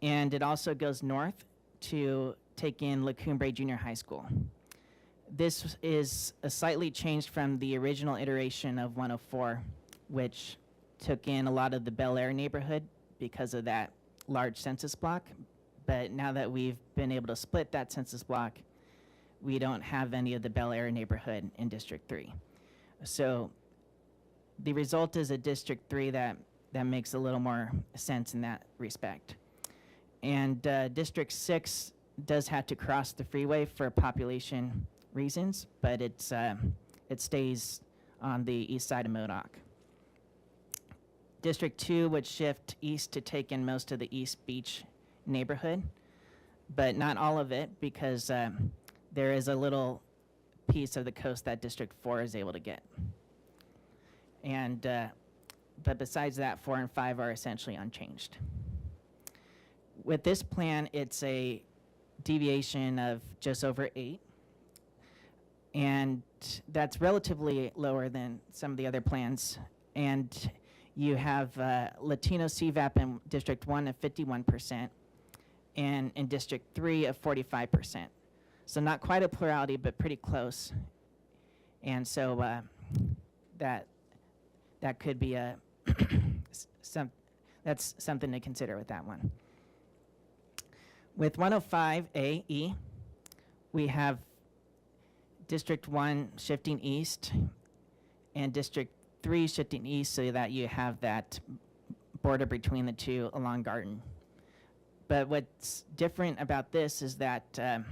And it also goes north to take in La Cumbre Junior High School. This is a slightly changed from the original iteration of 104, which took in a lot of the Bel Air neighborhood because of that large census block. But now that we've been able to split that census block, we don't have any of the Bel Air neighborhood in District 3. So the result is a District 3 that that makes a little more sense in that respect. And District 6 does have to cross the freeway for population reasons, but it stays on the east side of Modoc. District 2 would shift east to take in most of the East Beach neighborhood, but not all of it, because there is a little piece of the coast that District 4 is able to get. And but besides that, 4 and 5 are essentially unchanged. With this plan, it's a deviation of just over 8, and that's relatively lower than some of the other plans. And you have Latino CVAP in District 1 of 51%, and in District 3 of 45%. So not quite a plurality, but pretty close. And so that could be a that's something to consider with that one. With 105AE, we have District 1 shifting east and District 3 shifting east, so that you have that border between the two along Garden. But what's different about this is that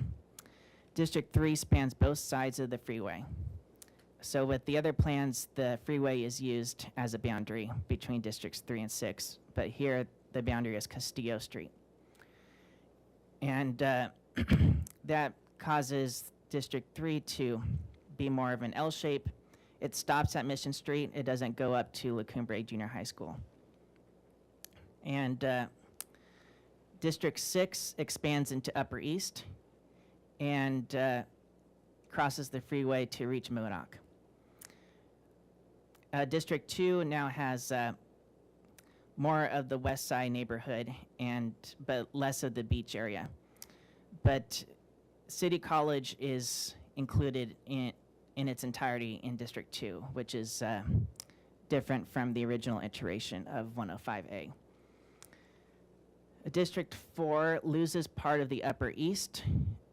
District 3 spans both sides of the freeway. So with the other plans, the freeway is used as a boundary between Districts 3 and 6, but here the boundary is Castillo Street. And that causes District 3 to be more of an L shape. It stops at Mission Street. It doesn't go up to La Cumbre Junior High School. And District 6 expands into Upper East and crosses the freeway to reach Modoc. District 2 now has more of the west side neighborhood, but less of the beach area. But City College is included in its entirety in District 2, which is different from the original iteration of 105A. District 4 loses part of the Upper East,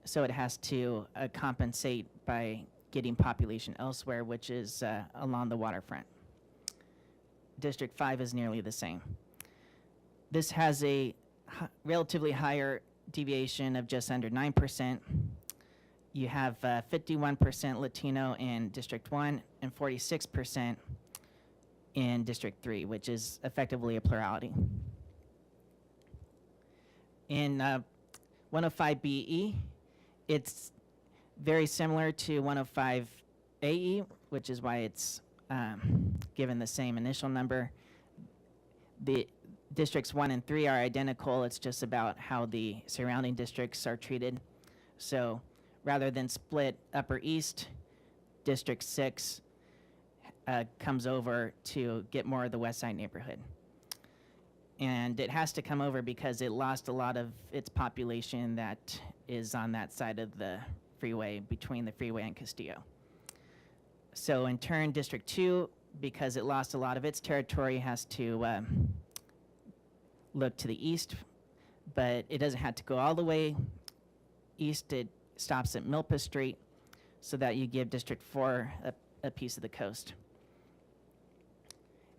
so it has to compensate by getting population elsewhere, which is along the waterfront. District 5 is nearly the same. This has a relatively higher deviation of just under 9%. You have 51% Latino in District 1 and 46% in District 3, which is effectively a plurality. In 105BE, it's very similar to 105AE, which is why it's given the same initial number. The Districts 1 and 3 are identical. It's just about how the surrounding districts are treated. So rather than split Upper East, District 6 comes over to get more of the west side neighborhood. And it has to come over because it lost a lot of its population that is on that side of the freeway, between the freeway and Castillo. So in turn, District 2, because it lost a lot of its territory, has to look to the east, but it doesn't have to go all the way east. It stops at Milpa Street, so that you give District 4 a piece of the coast.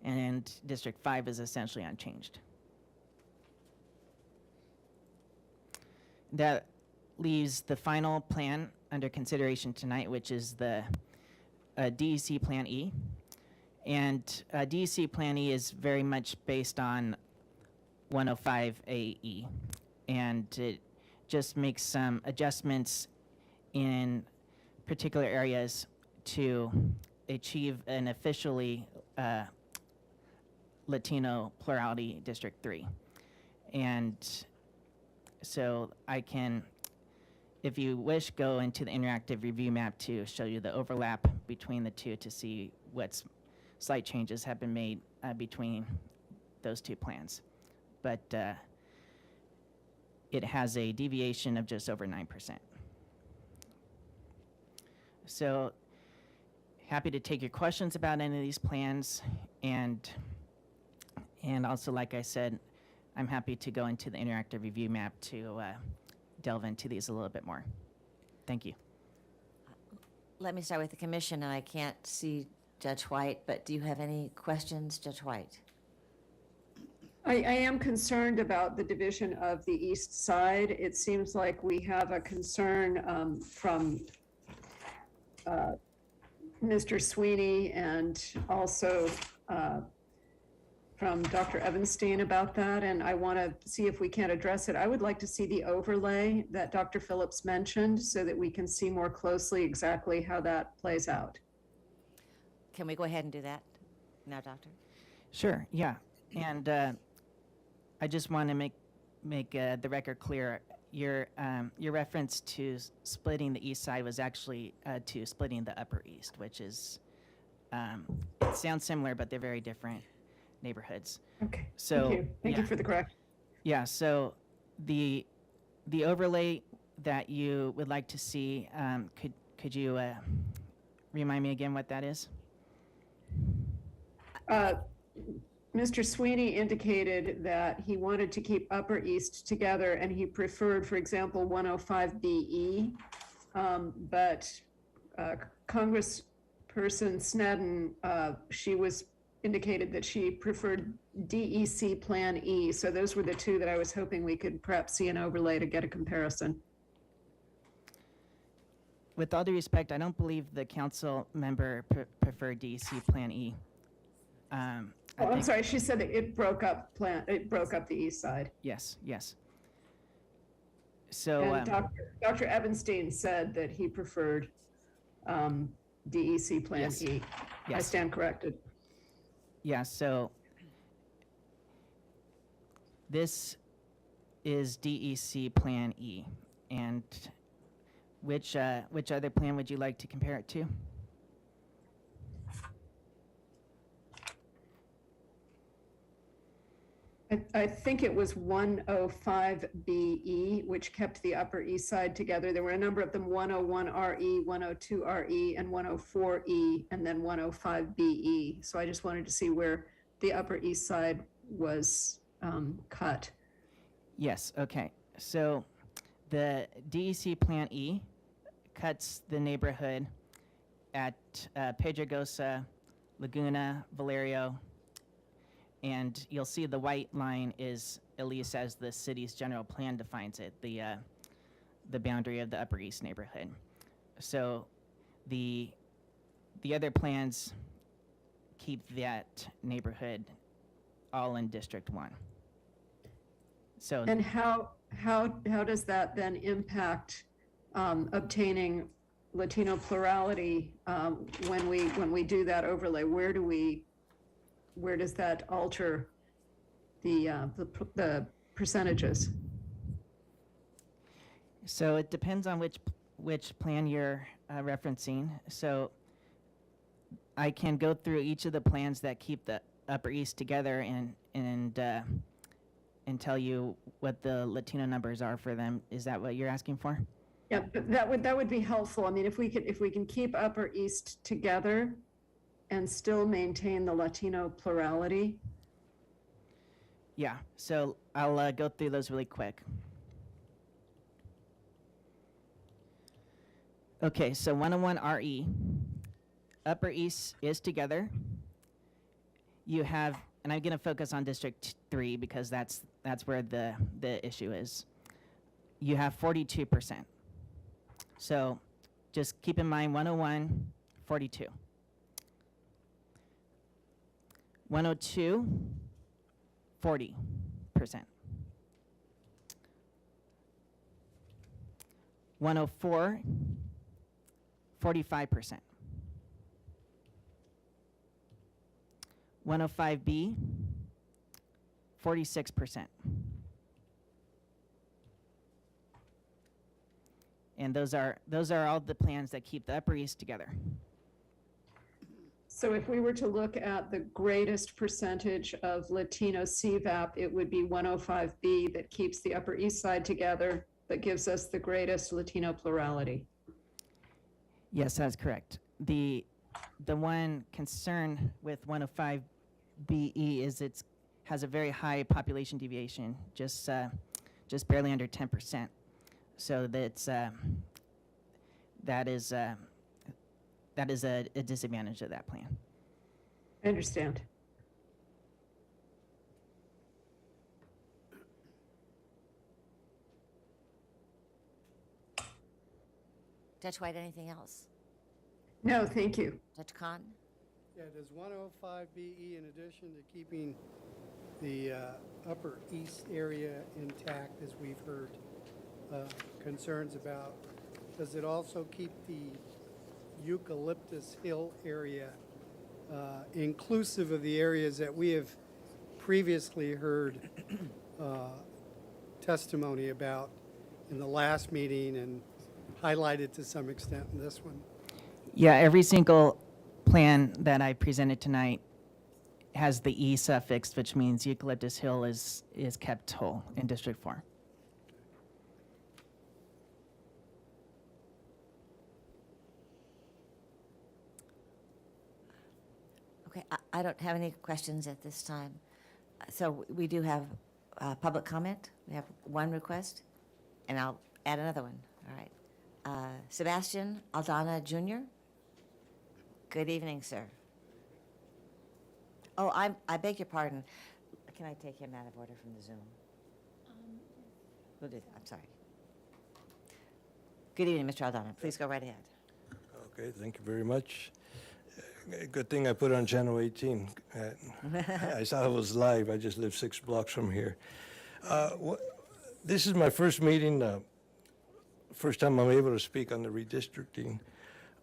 And District 5 is essentially unchanged. That leaves the final plan under consideration tonight, which is the DEC Plan E. And DEC Plan E is very much based on 105AE. And it just makes some adjustments in particular areas to achieve an officially Latino plurality District 3. And so I can, if you wish, go into the interactive review map to show you the overlap between the two to see what slight changes have been made between those two plans. But it has a deviation of just over 9%. So happy to take your questions about any of these plans, and also, like I said, I'm happy to go into the interactive review map to delve into these a little bit more. Thank you. Let me start with the commission, and I can't see Judge White, but do you have any questions, Judge White? I am concerned about the division of the east side. It seems like we have a concern from Mr. Sweeney and also from Dr. Evanstein about that, and I want to see if we can't address it. I would like to see the overlay that Dr. Phillips mentioned so that we can see more closely exactly how that plays out. Can we go ahead and do that now, Doctor? Sure, yeah. And I just want to make the record clear. Your reference to splitting the east side was actually to splitting the upper east, which is, it sounds similar, but they're very different neighborhoods. Okay, So, thank you. Thank you for the correction. Yeah, so the overlay that you would like to see, could you remind me again what that is? Mr. Sweeney indicated that he wanted to keep Upper East together and he preferred, for example, 105BE. But Congressperson Snedden, she indicated that she preferred DEC Plan E. So those were the two that I was hoping we could perhaps see an overlay to get a comparison. With all due respect, I don't believe the council member preferred DEC Plan E. I'm sorry, she said that it broke up the east side. Yes, yes. So, And Dr. Evanstein said that he preferred DEC Plan Yes. E. I Yes. stand corrected. yeah, so this is DEC Plan E. And which other plan would you like to compare it to? I think it was 105BE, which kept the Upper East Side together. There were a number of them, 101RE, 102RE, and 104E, and then 105BE. So I just wanted to see where the Upper East Side was cut. Yes, okay. So the DEC Plan E cuts the neighborhood at Pedregosa, Laguna, Valerio, and you'll see the white line is, at least as the city's general plan defines it, the boundary of the Upper East neighborhood. So the other plans keep that neighborhood all in District 1. So And how does that then impact obtaining Latino plurality when we do that overlay? Where does that alter the percentages? So it depends on which plan you're referencing. So I can go through each of the plans that keep the Upper East together and tell you what the Latino numbers are for them. Is that what you're asking for? Yeah, but that would be helpful. I mean, if we can keep Upper East together and still maintain the Latino plurality. Yeah, so I'll go through those really quick. Okay, so 101RE, Upper East is together. You have, and I'm gonna focus on District 3 because that's where the issue is. You have 42%. So just keep in mind 101, 42. 102, 40%. 104, 45%. 105B, 46%. And those are all the plans that keep the Upper East together. So if we were to look at the greatest percentage of Latino CVAP, it would be 105B that keeps the Upper East Side together, that gives us the greatest Latino plurality. Yes, that's correct. The one concern with 105BE is it has a very high population deviation, just barely under 10%. So that's that is a disadvantage of that plan. I understand. Judge White, anything else? No, thank you. Judge Khan? Yeah, does 105BE, in addition to keeping the Upper East area intact, as we've heard concerns about, does it also keep the Eucalyptus Hill area inclusive of the areas that we have previously heard testimony about in the last meeting and highlighted to some extent in this one? Yeah, every single plan that I presented tonight has the E suffix, which means Eucalyptus Hill is kept whole in District 4. Okay, I don't have any questions at this time. So we do have public comment. We have one request, and I'll add another one. All right. Sebastian Aldana Jr. Good evening, sir. Oh, I beg your pardon. Can I take him out of order from the Zoom? We'll do that. I'm sorry. Good evening, Mr. Aldana. Please go right ahead. Okay, thank you very much. Good thing I put on Channel 18. I saw it was live. I just live 6 blocks from here. This is my first meeting, first time I'm able to speak on the redistricting.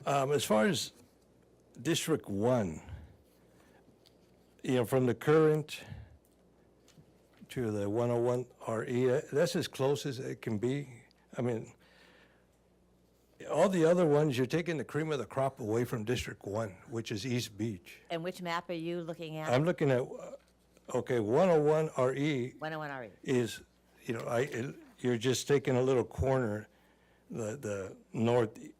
As far as District 1, from the current to the 101 RE, that's as close as it can be. I mean, all the other ones, you're taking the cream of the crop away from District 1, which is East Beach. And which map are you looking at? I'm looking at, 101 RE 101 RE. is, you're just taking a little corner, the northeast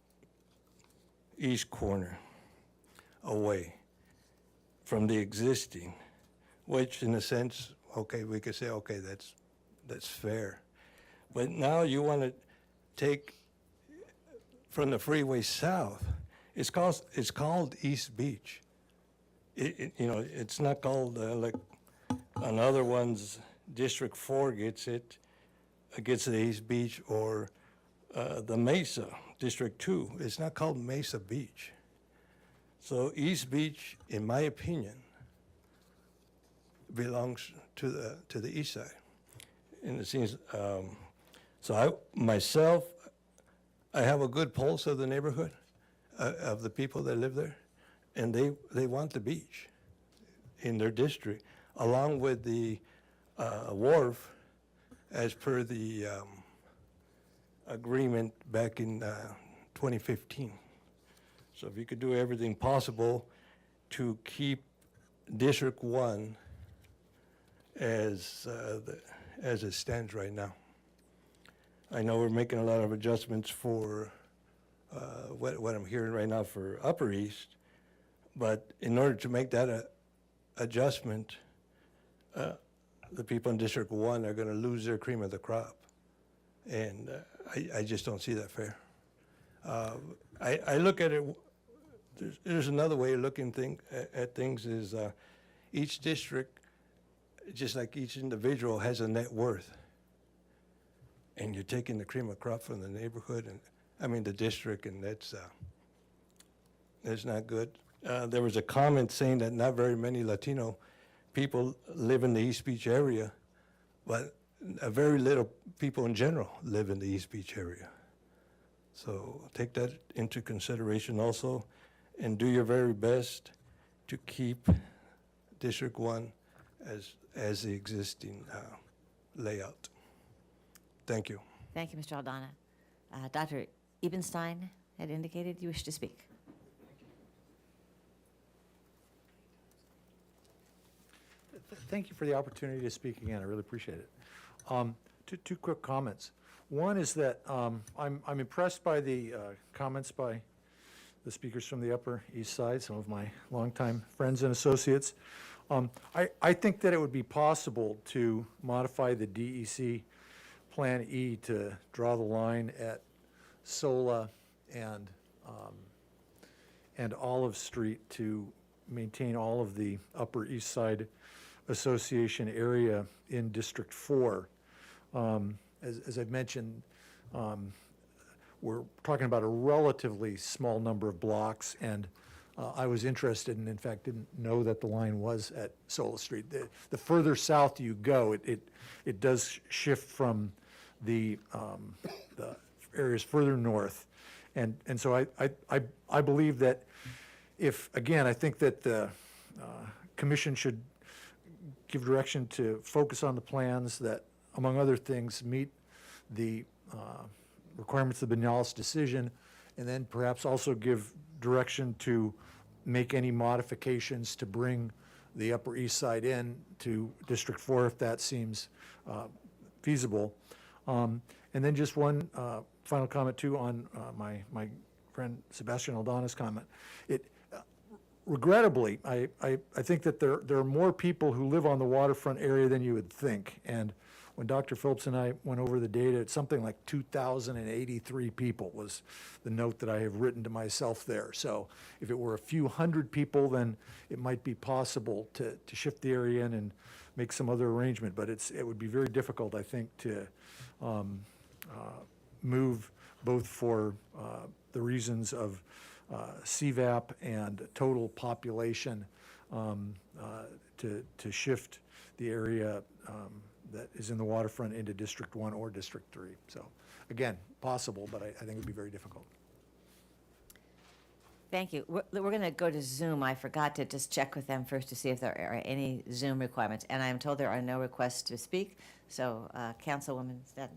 corner away from the existing, which in a sense, we could say, that's fair. But now you want to take from the freeway south. It's called East Beach. It's not called like on other ones. District 4 gets the East Beach, or the Mesa, District 2. It's not called Mesa Beach. So East Beach, in my opinion, belongs to the east side. And it seems, so I have a good pulse of the neighborhood, of the people that live there, and they want the beach in their district, along with the wharf, as per the agreement back in 2015. So if you could do everything possible to keep District 1 as it stands right now. I know we're making a lot of adjustments for what I'm hearing right now for Upper East, but in order to make that adjustment, the people in District 1 are going to lose their cream of the crop, and I just don't see that fair. I look at it, there's another way of looking at things is each district, just like each individual, has a net worth. And you're taking the cream of crop from the neighborhood, the district, and that's not good. There was a comment saying that not very many Latino people live in the East Beach area, but very little people in general live in the East Beach area. So take that into consideration also, and do your very best to keep District 1 as the existing layout. Thank you. Thank you, Mr. Aldana. Dr. Ebenstein had indicated you wish to speak. Thank you for the opportunity to speak again. I really appreciate it. Two quick comments. One is that I'm impressed by the comments by the speakers from the Upper East Side, some of my longtime friends and associates. I think that it would be possible to modify the DEC Plan E to draw the line at Sola and Olive Street to maintain all of the Upper East Side Association area in District 4. As I've mentioned, we're talking about a relatively small number of blocks, and I was interested and in fact didn't know that the line was at Sola Street. The further south you go, it does shift from the areas further north. And so I believe that if, again, I think that the commission should give direction to focus on the plans that, among other things, meet the requirements of the Benales decision, and then perhaps also give direction to make any modifications to bring the Upper East Side in to District 4 if that seems feasible. And then just one final comment too on my friend Sebastian Aldana's comment. Regrettably, I think that there are more people who live on the waterfront area than you would think. And when Dr. Phillips and I went over the data, it's something like 2,083 people was the note that I have written to myself there. So if it were a few hundred people, then it might be possible to shift the area in and make some other arrangement. But it would be very difficult, I think, to move both for the reasons of CVAP and total population to shift the area that is in the waterfront into District 1 or District 3. So again, possible, but I think it would be very difficult. Thank you. We're going to go to Zoom. I forgot to just check with them first to see if there are any Zoom requirements, and I am told there are no requests to speak. So Councilwoman Stettin.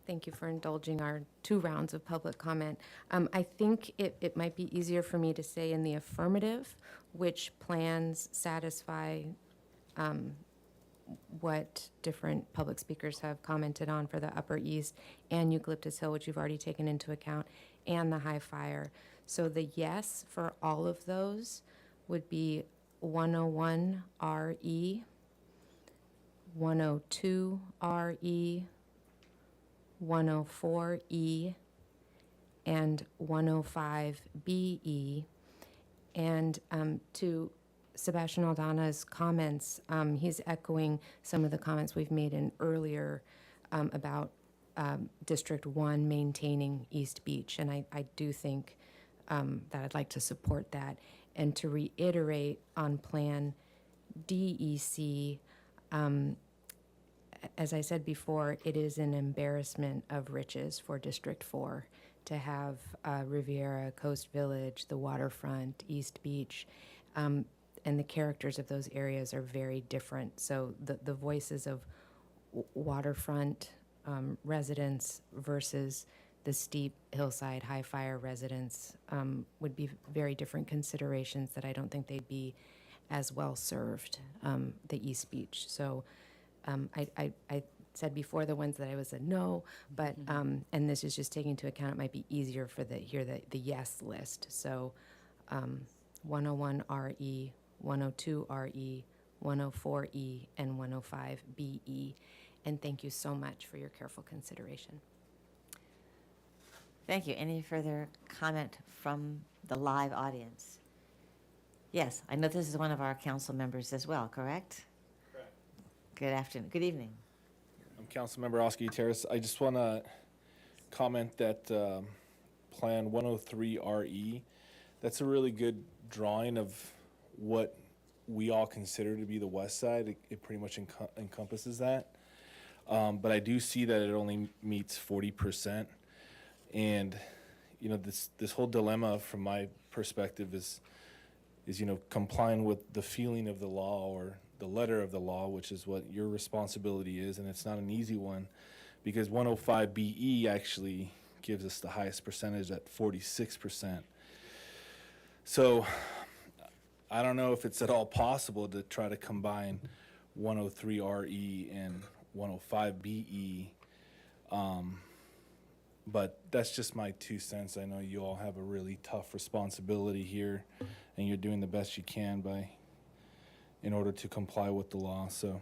Thank you for indulging our 2 rounds of public comment. I think it might be easier for me to say in the affirmative which plans satisfy what different public speakers have commented on for the Upper East and Eucalyptus Hill, which you've already taken into account, and the High Fire. So the yes for all of those would be 101 RE, 102 RE, 104E, and 105BE. And to Sebastian Aldana's comments, he's echoing some of the comments we've made in earlier about District 1 maintaining East Beach. And I do think that I'd like to support that. And to reiterate on Plan DEC, as I said before, it is an embarrassment of riches for District 4 to have Riviera, Coast Village, the waterfront, East Beach, and the characters of those areas are very different. So the voices of waterfront residents versus the steep hillside high fire residents would be very different considerations that I don't think they'd be as well served, the East Beach. So I said before the ones that I was a no, but and this is just taking into account it might be easier for the yes list. So 101 RE, 102 RE, 104E, and 105BE. And thank you so much for your careful consideration. Thank you. Any further comment from the live audience? Yes, I know this is one of our council members as well, correct? Correct. Good afternoon. Good evening. I'm Councilmember Oskar Terrace. I just want to comment that Plan 103RE, that's a really good drawing of what we all consider to be the west side. It pretty much encompasses that. But I do see that it only meets 40%. And, you know, this whole dilemma from my perspective is, you know, complying with the feeling of the law or the letter of the law, which is what your responsibility is. And it's not an easy one because 105BE actually gives us the highest percentage at 46%. So I don't know if it's at all possible to try to combine 103RE and 105BE. But that's just my 2 cents. I know you all have a really tough responsibility here, and you're doing the best you can in order to comply with the law. So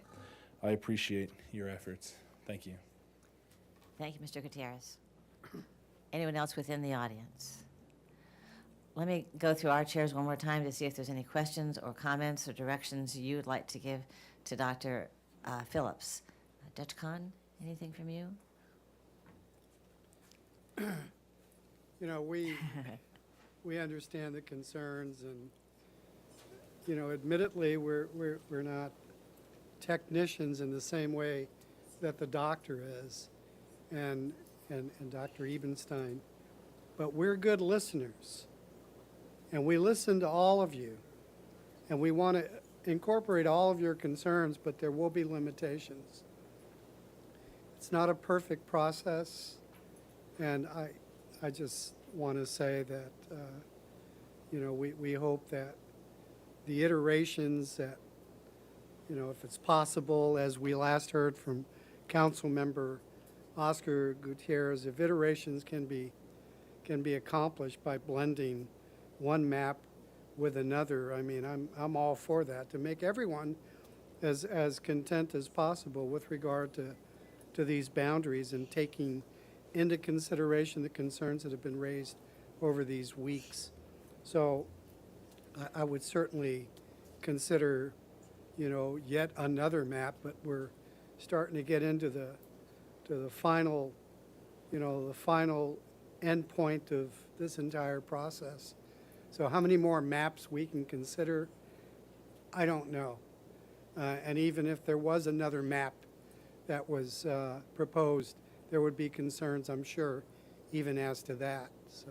I appreciate your efforts. Thank you. Thank you, Mr. Gutierrez. Anyone else within the audience? Let me go through our chairs one more time to see if there's any questions or comments or directions you would like to give to Dr. Phillips. Dr. Khan, anything from you? You know, we understand the concerns and, you know, admittedly, we're not technicians in the same way that the doctor is and Dr. Ebenstein, but we're good listeners. And we listen to all of you. And we want to incorporate all of your concerns, but there will be limitations. It's not a perfect process. And I just want to say that, you know, we hope that the iterations that, you know, if it's possible, as we last heard from Council Member Oscar Gutierrez, if iterations can be accomplished by blending one map with another, I mean, I'm all for that, to make everyone as content as possible with regard to these boundaries and taking into consideration the concerns that have been raised over these weeks. So I would certainly consider, you know, yet another map, but we're starting to get into the final, you know, the final end point of this entire process. So how many more maps we can consider, I don't know. And even if there was another map that was proposed, there would be concerns, I'm sure, even as to that. So,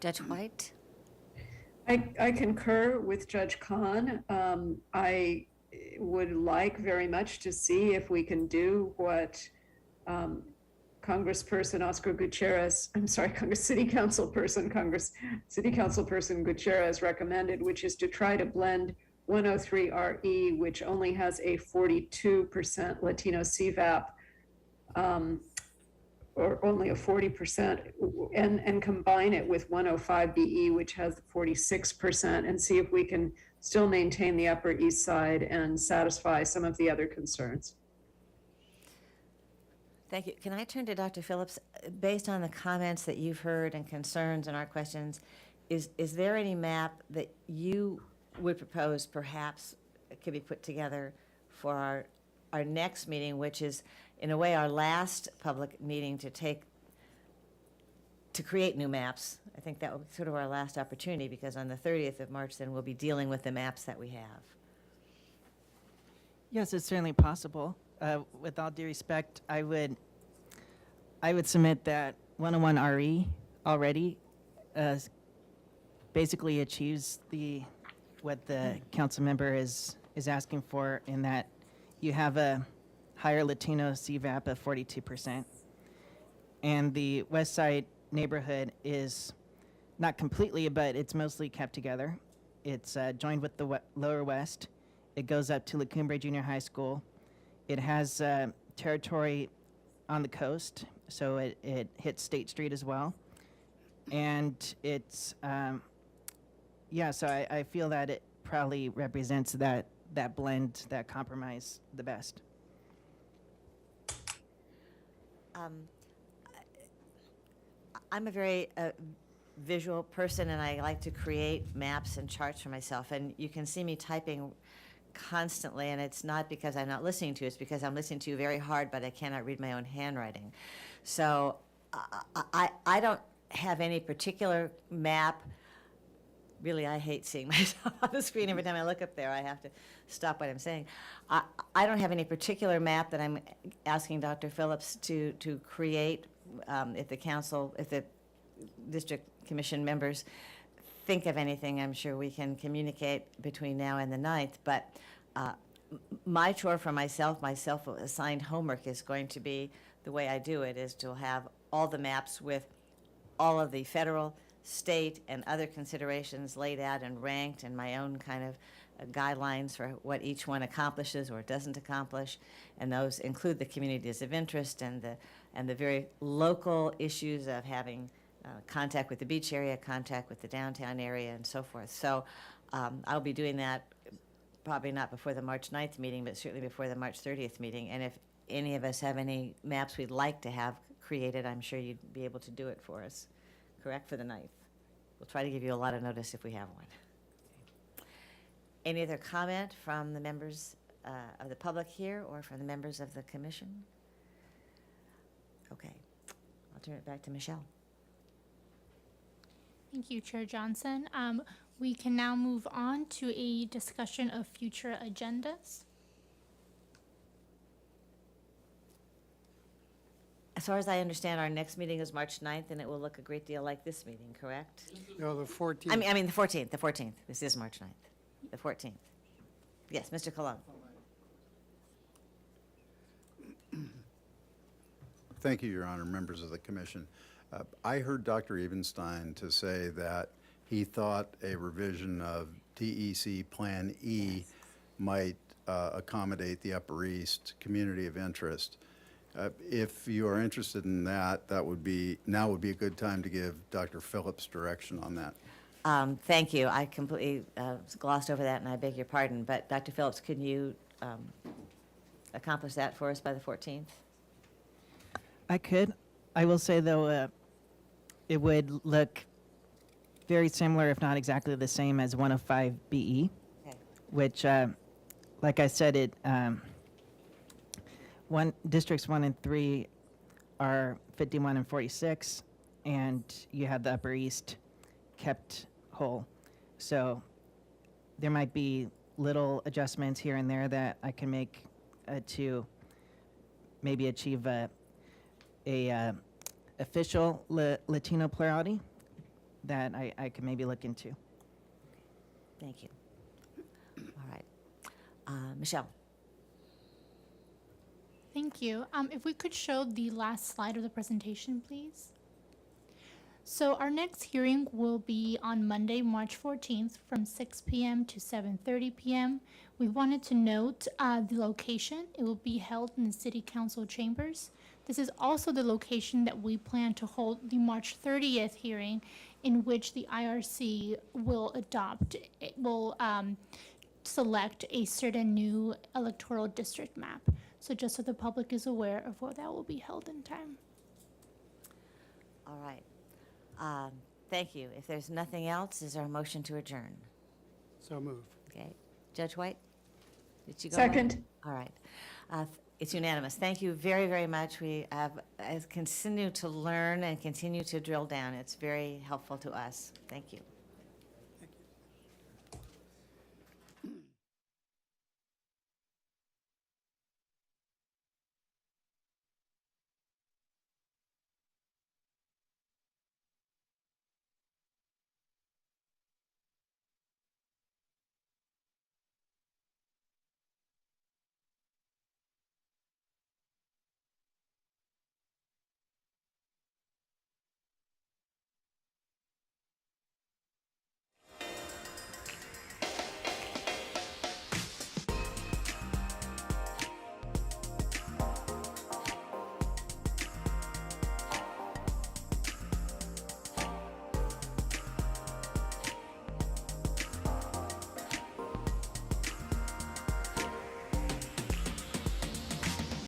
Judge White? I concur with Judge Khan. I would like very much to see if we can do what Congressperson Oscar Gutierrez, I'm sorry, City Council Person Gutierrez recommended, which is to try to blend 103RE, which only has a 42% Latino CVAP, or only a 40%, and combine it with 105BE, which has 46%, and see if we can still maintain the Upper East Side and satisfy some of the other concerns. Thank you. Can I turn to Dr. Phillips? Based on the comments that you've heard and concerns and our questions, is there any map that you would propose perhaps could be put together for our next meeting, which is in a way our last public meeting to create new maps? I think that will be sort of our last opportunity, because on the 30th of March, then we'll be dealing with the maps that we have. Yes, it's certainly possible. With all due respect, I would submit that 101RE already basically achieves what the council member is asking for, in that you have a higher Latino CVAP of 42%. And the West Side neighborhood is not completely, but it's mostly kept together. It's joined with the Lower West. It goes up to La Cumbre Junior High School. It has territory on the coast, so it hits State Street as well. And it's, so I feel that it probably represents that blend, that compromise the best. I'm a very visual person, and I like to create maps and charts for myself. And you can see me typing constantly, and it's not because I'm not listening to you, it's because I'm listening to you very hard, but I cannot read my own handwriting. So I don't have any particular map. Really, I hate seeing myself on the screen. Every time I look up there, I have to stop what I'm saying. I don't have any particular map that I'm asking Dr. Phillips to create. If the district commission members think of anything, I'm sure we can communicate between now and the 9th. But my chore for myself, my self-assigned homework is going to be, the way I do it, is to have all the maps with all of the federal, state, and other considerations laid out and ranked, and my own kind of guidelines for what each one accomplishes or doesn't accomplish. And those include the communities of interest and the very local issues of having contact with the beach area, contact with the downtown area, and so forth. So I'll be doing that probably not before the March 9th meeting, but certainly before the March 30th meeting. And if any of us have any maps we'd like to have created, I'm sure you'd be able to do it for us. Correct, for the 9th. We'll try to give you a lot of notice if we have one. Any other comment from the members of the public here or from the members of the commission? Okay, I'll turn it back to Michelle. Thank you, Chair Johnson. We can now move on to a discussion of future agendas. As far as I understand, our next meeting is March 9th, and it will look a great deal like this meeting, correct? No, the 14th. I mean, the 14th. This is March 9th, the 14th. Yes, Mr. Colon. Thank you, Your Honor, members of the commission. I heard Dr. Evenstein to say that he thought a revision of DEC Plan E might accommodate the Upper East community of interest. If you are interested in that, now would be a good time to give Dr. Phillips direction on that. Thank you. I completely glossed over that, and I beg your pardon. But Dr. Phillips, can you accomplish that for us by the 14th? I could. I will say, though, it would look very similar, if not exactly the same, as 105 BE, Okay. which, like I said, districts 1 and 3 are 51 and 46, and you have the Upper East kept whole. So there might be little adjustments here and there that I can make to maybe achieve a official Latino plurality that I could maybe look into. Thank you. All right. Michelle. Thank you. If we could show the last slide of the presentation, please. So our next hearing will be on Monday, March 14th from 6 p.m. to 7:30 p.m. We wanted to note the location. It will be held in the City Council chambers. This is also the location that we plan to hold the March 30th hearing, in which the IRC will select a certain new electoral district map. So just so the public is aware of where that will be held in time. All right. Thank you. If there's nothing else, is there a motion to adjourn? So moved. Okay. Judge White? Did you go? Second. All right. It's unanimous. Thank you very, very much. We have continue to learn and continue to drill down. It's very helpful to us. Thank you.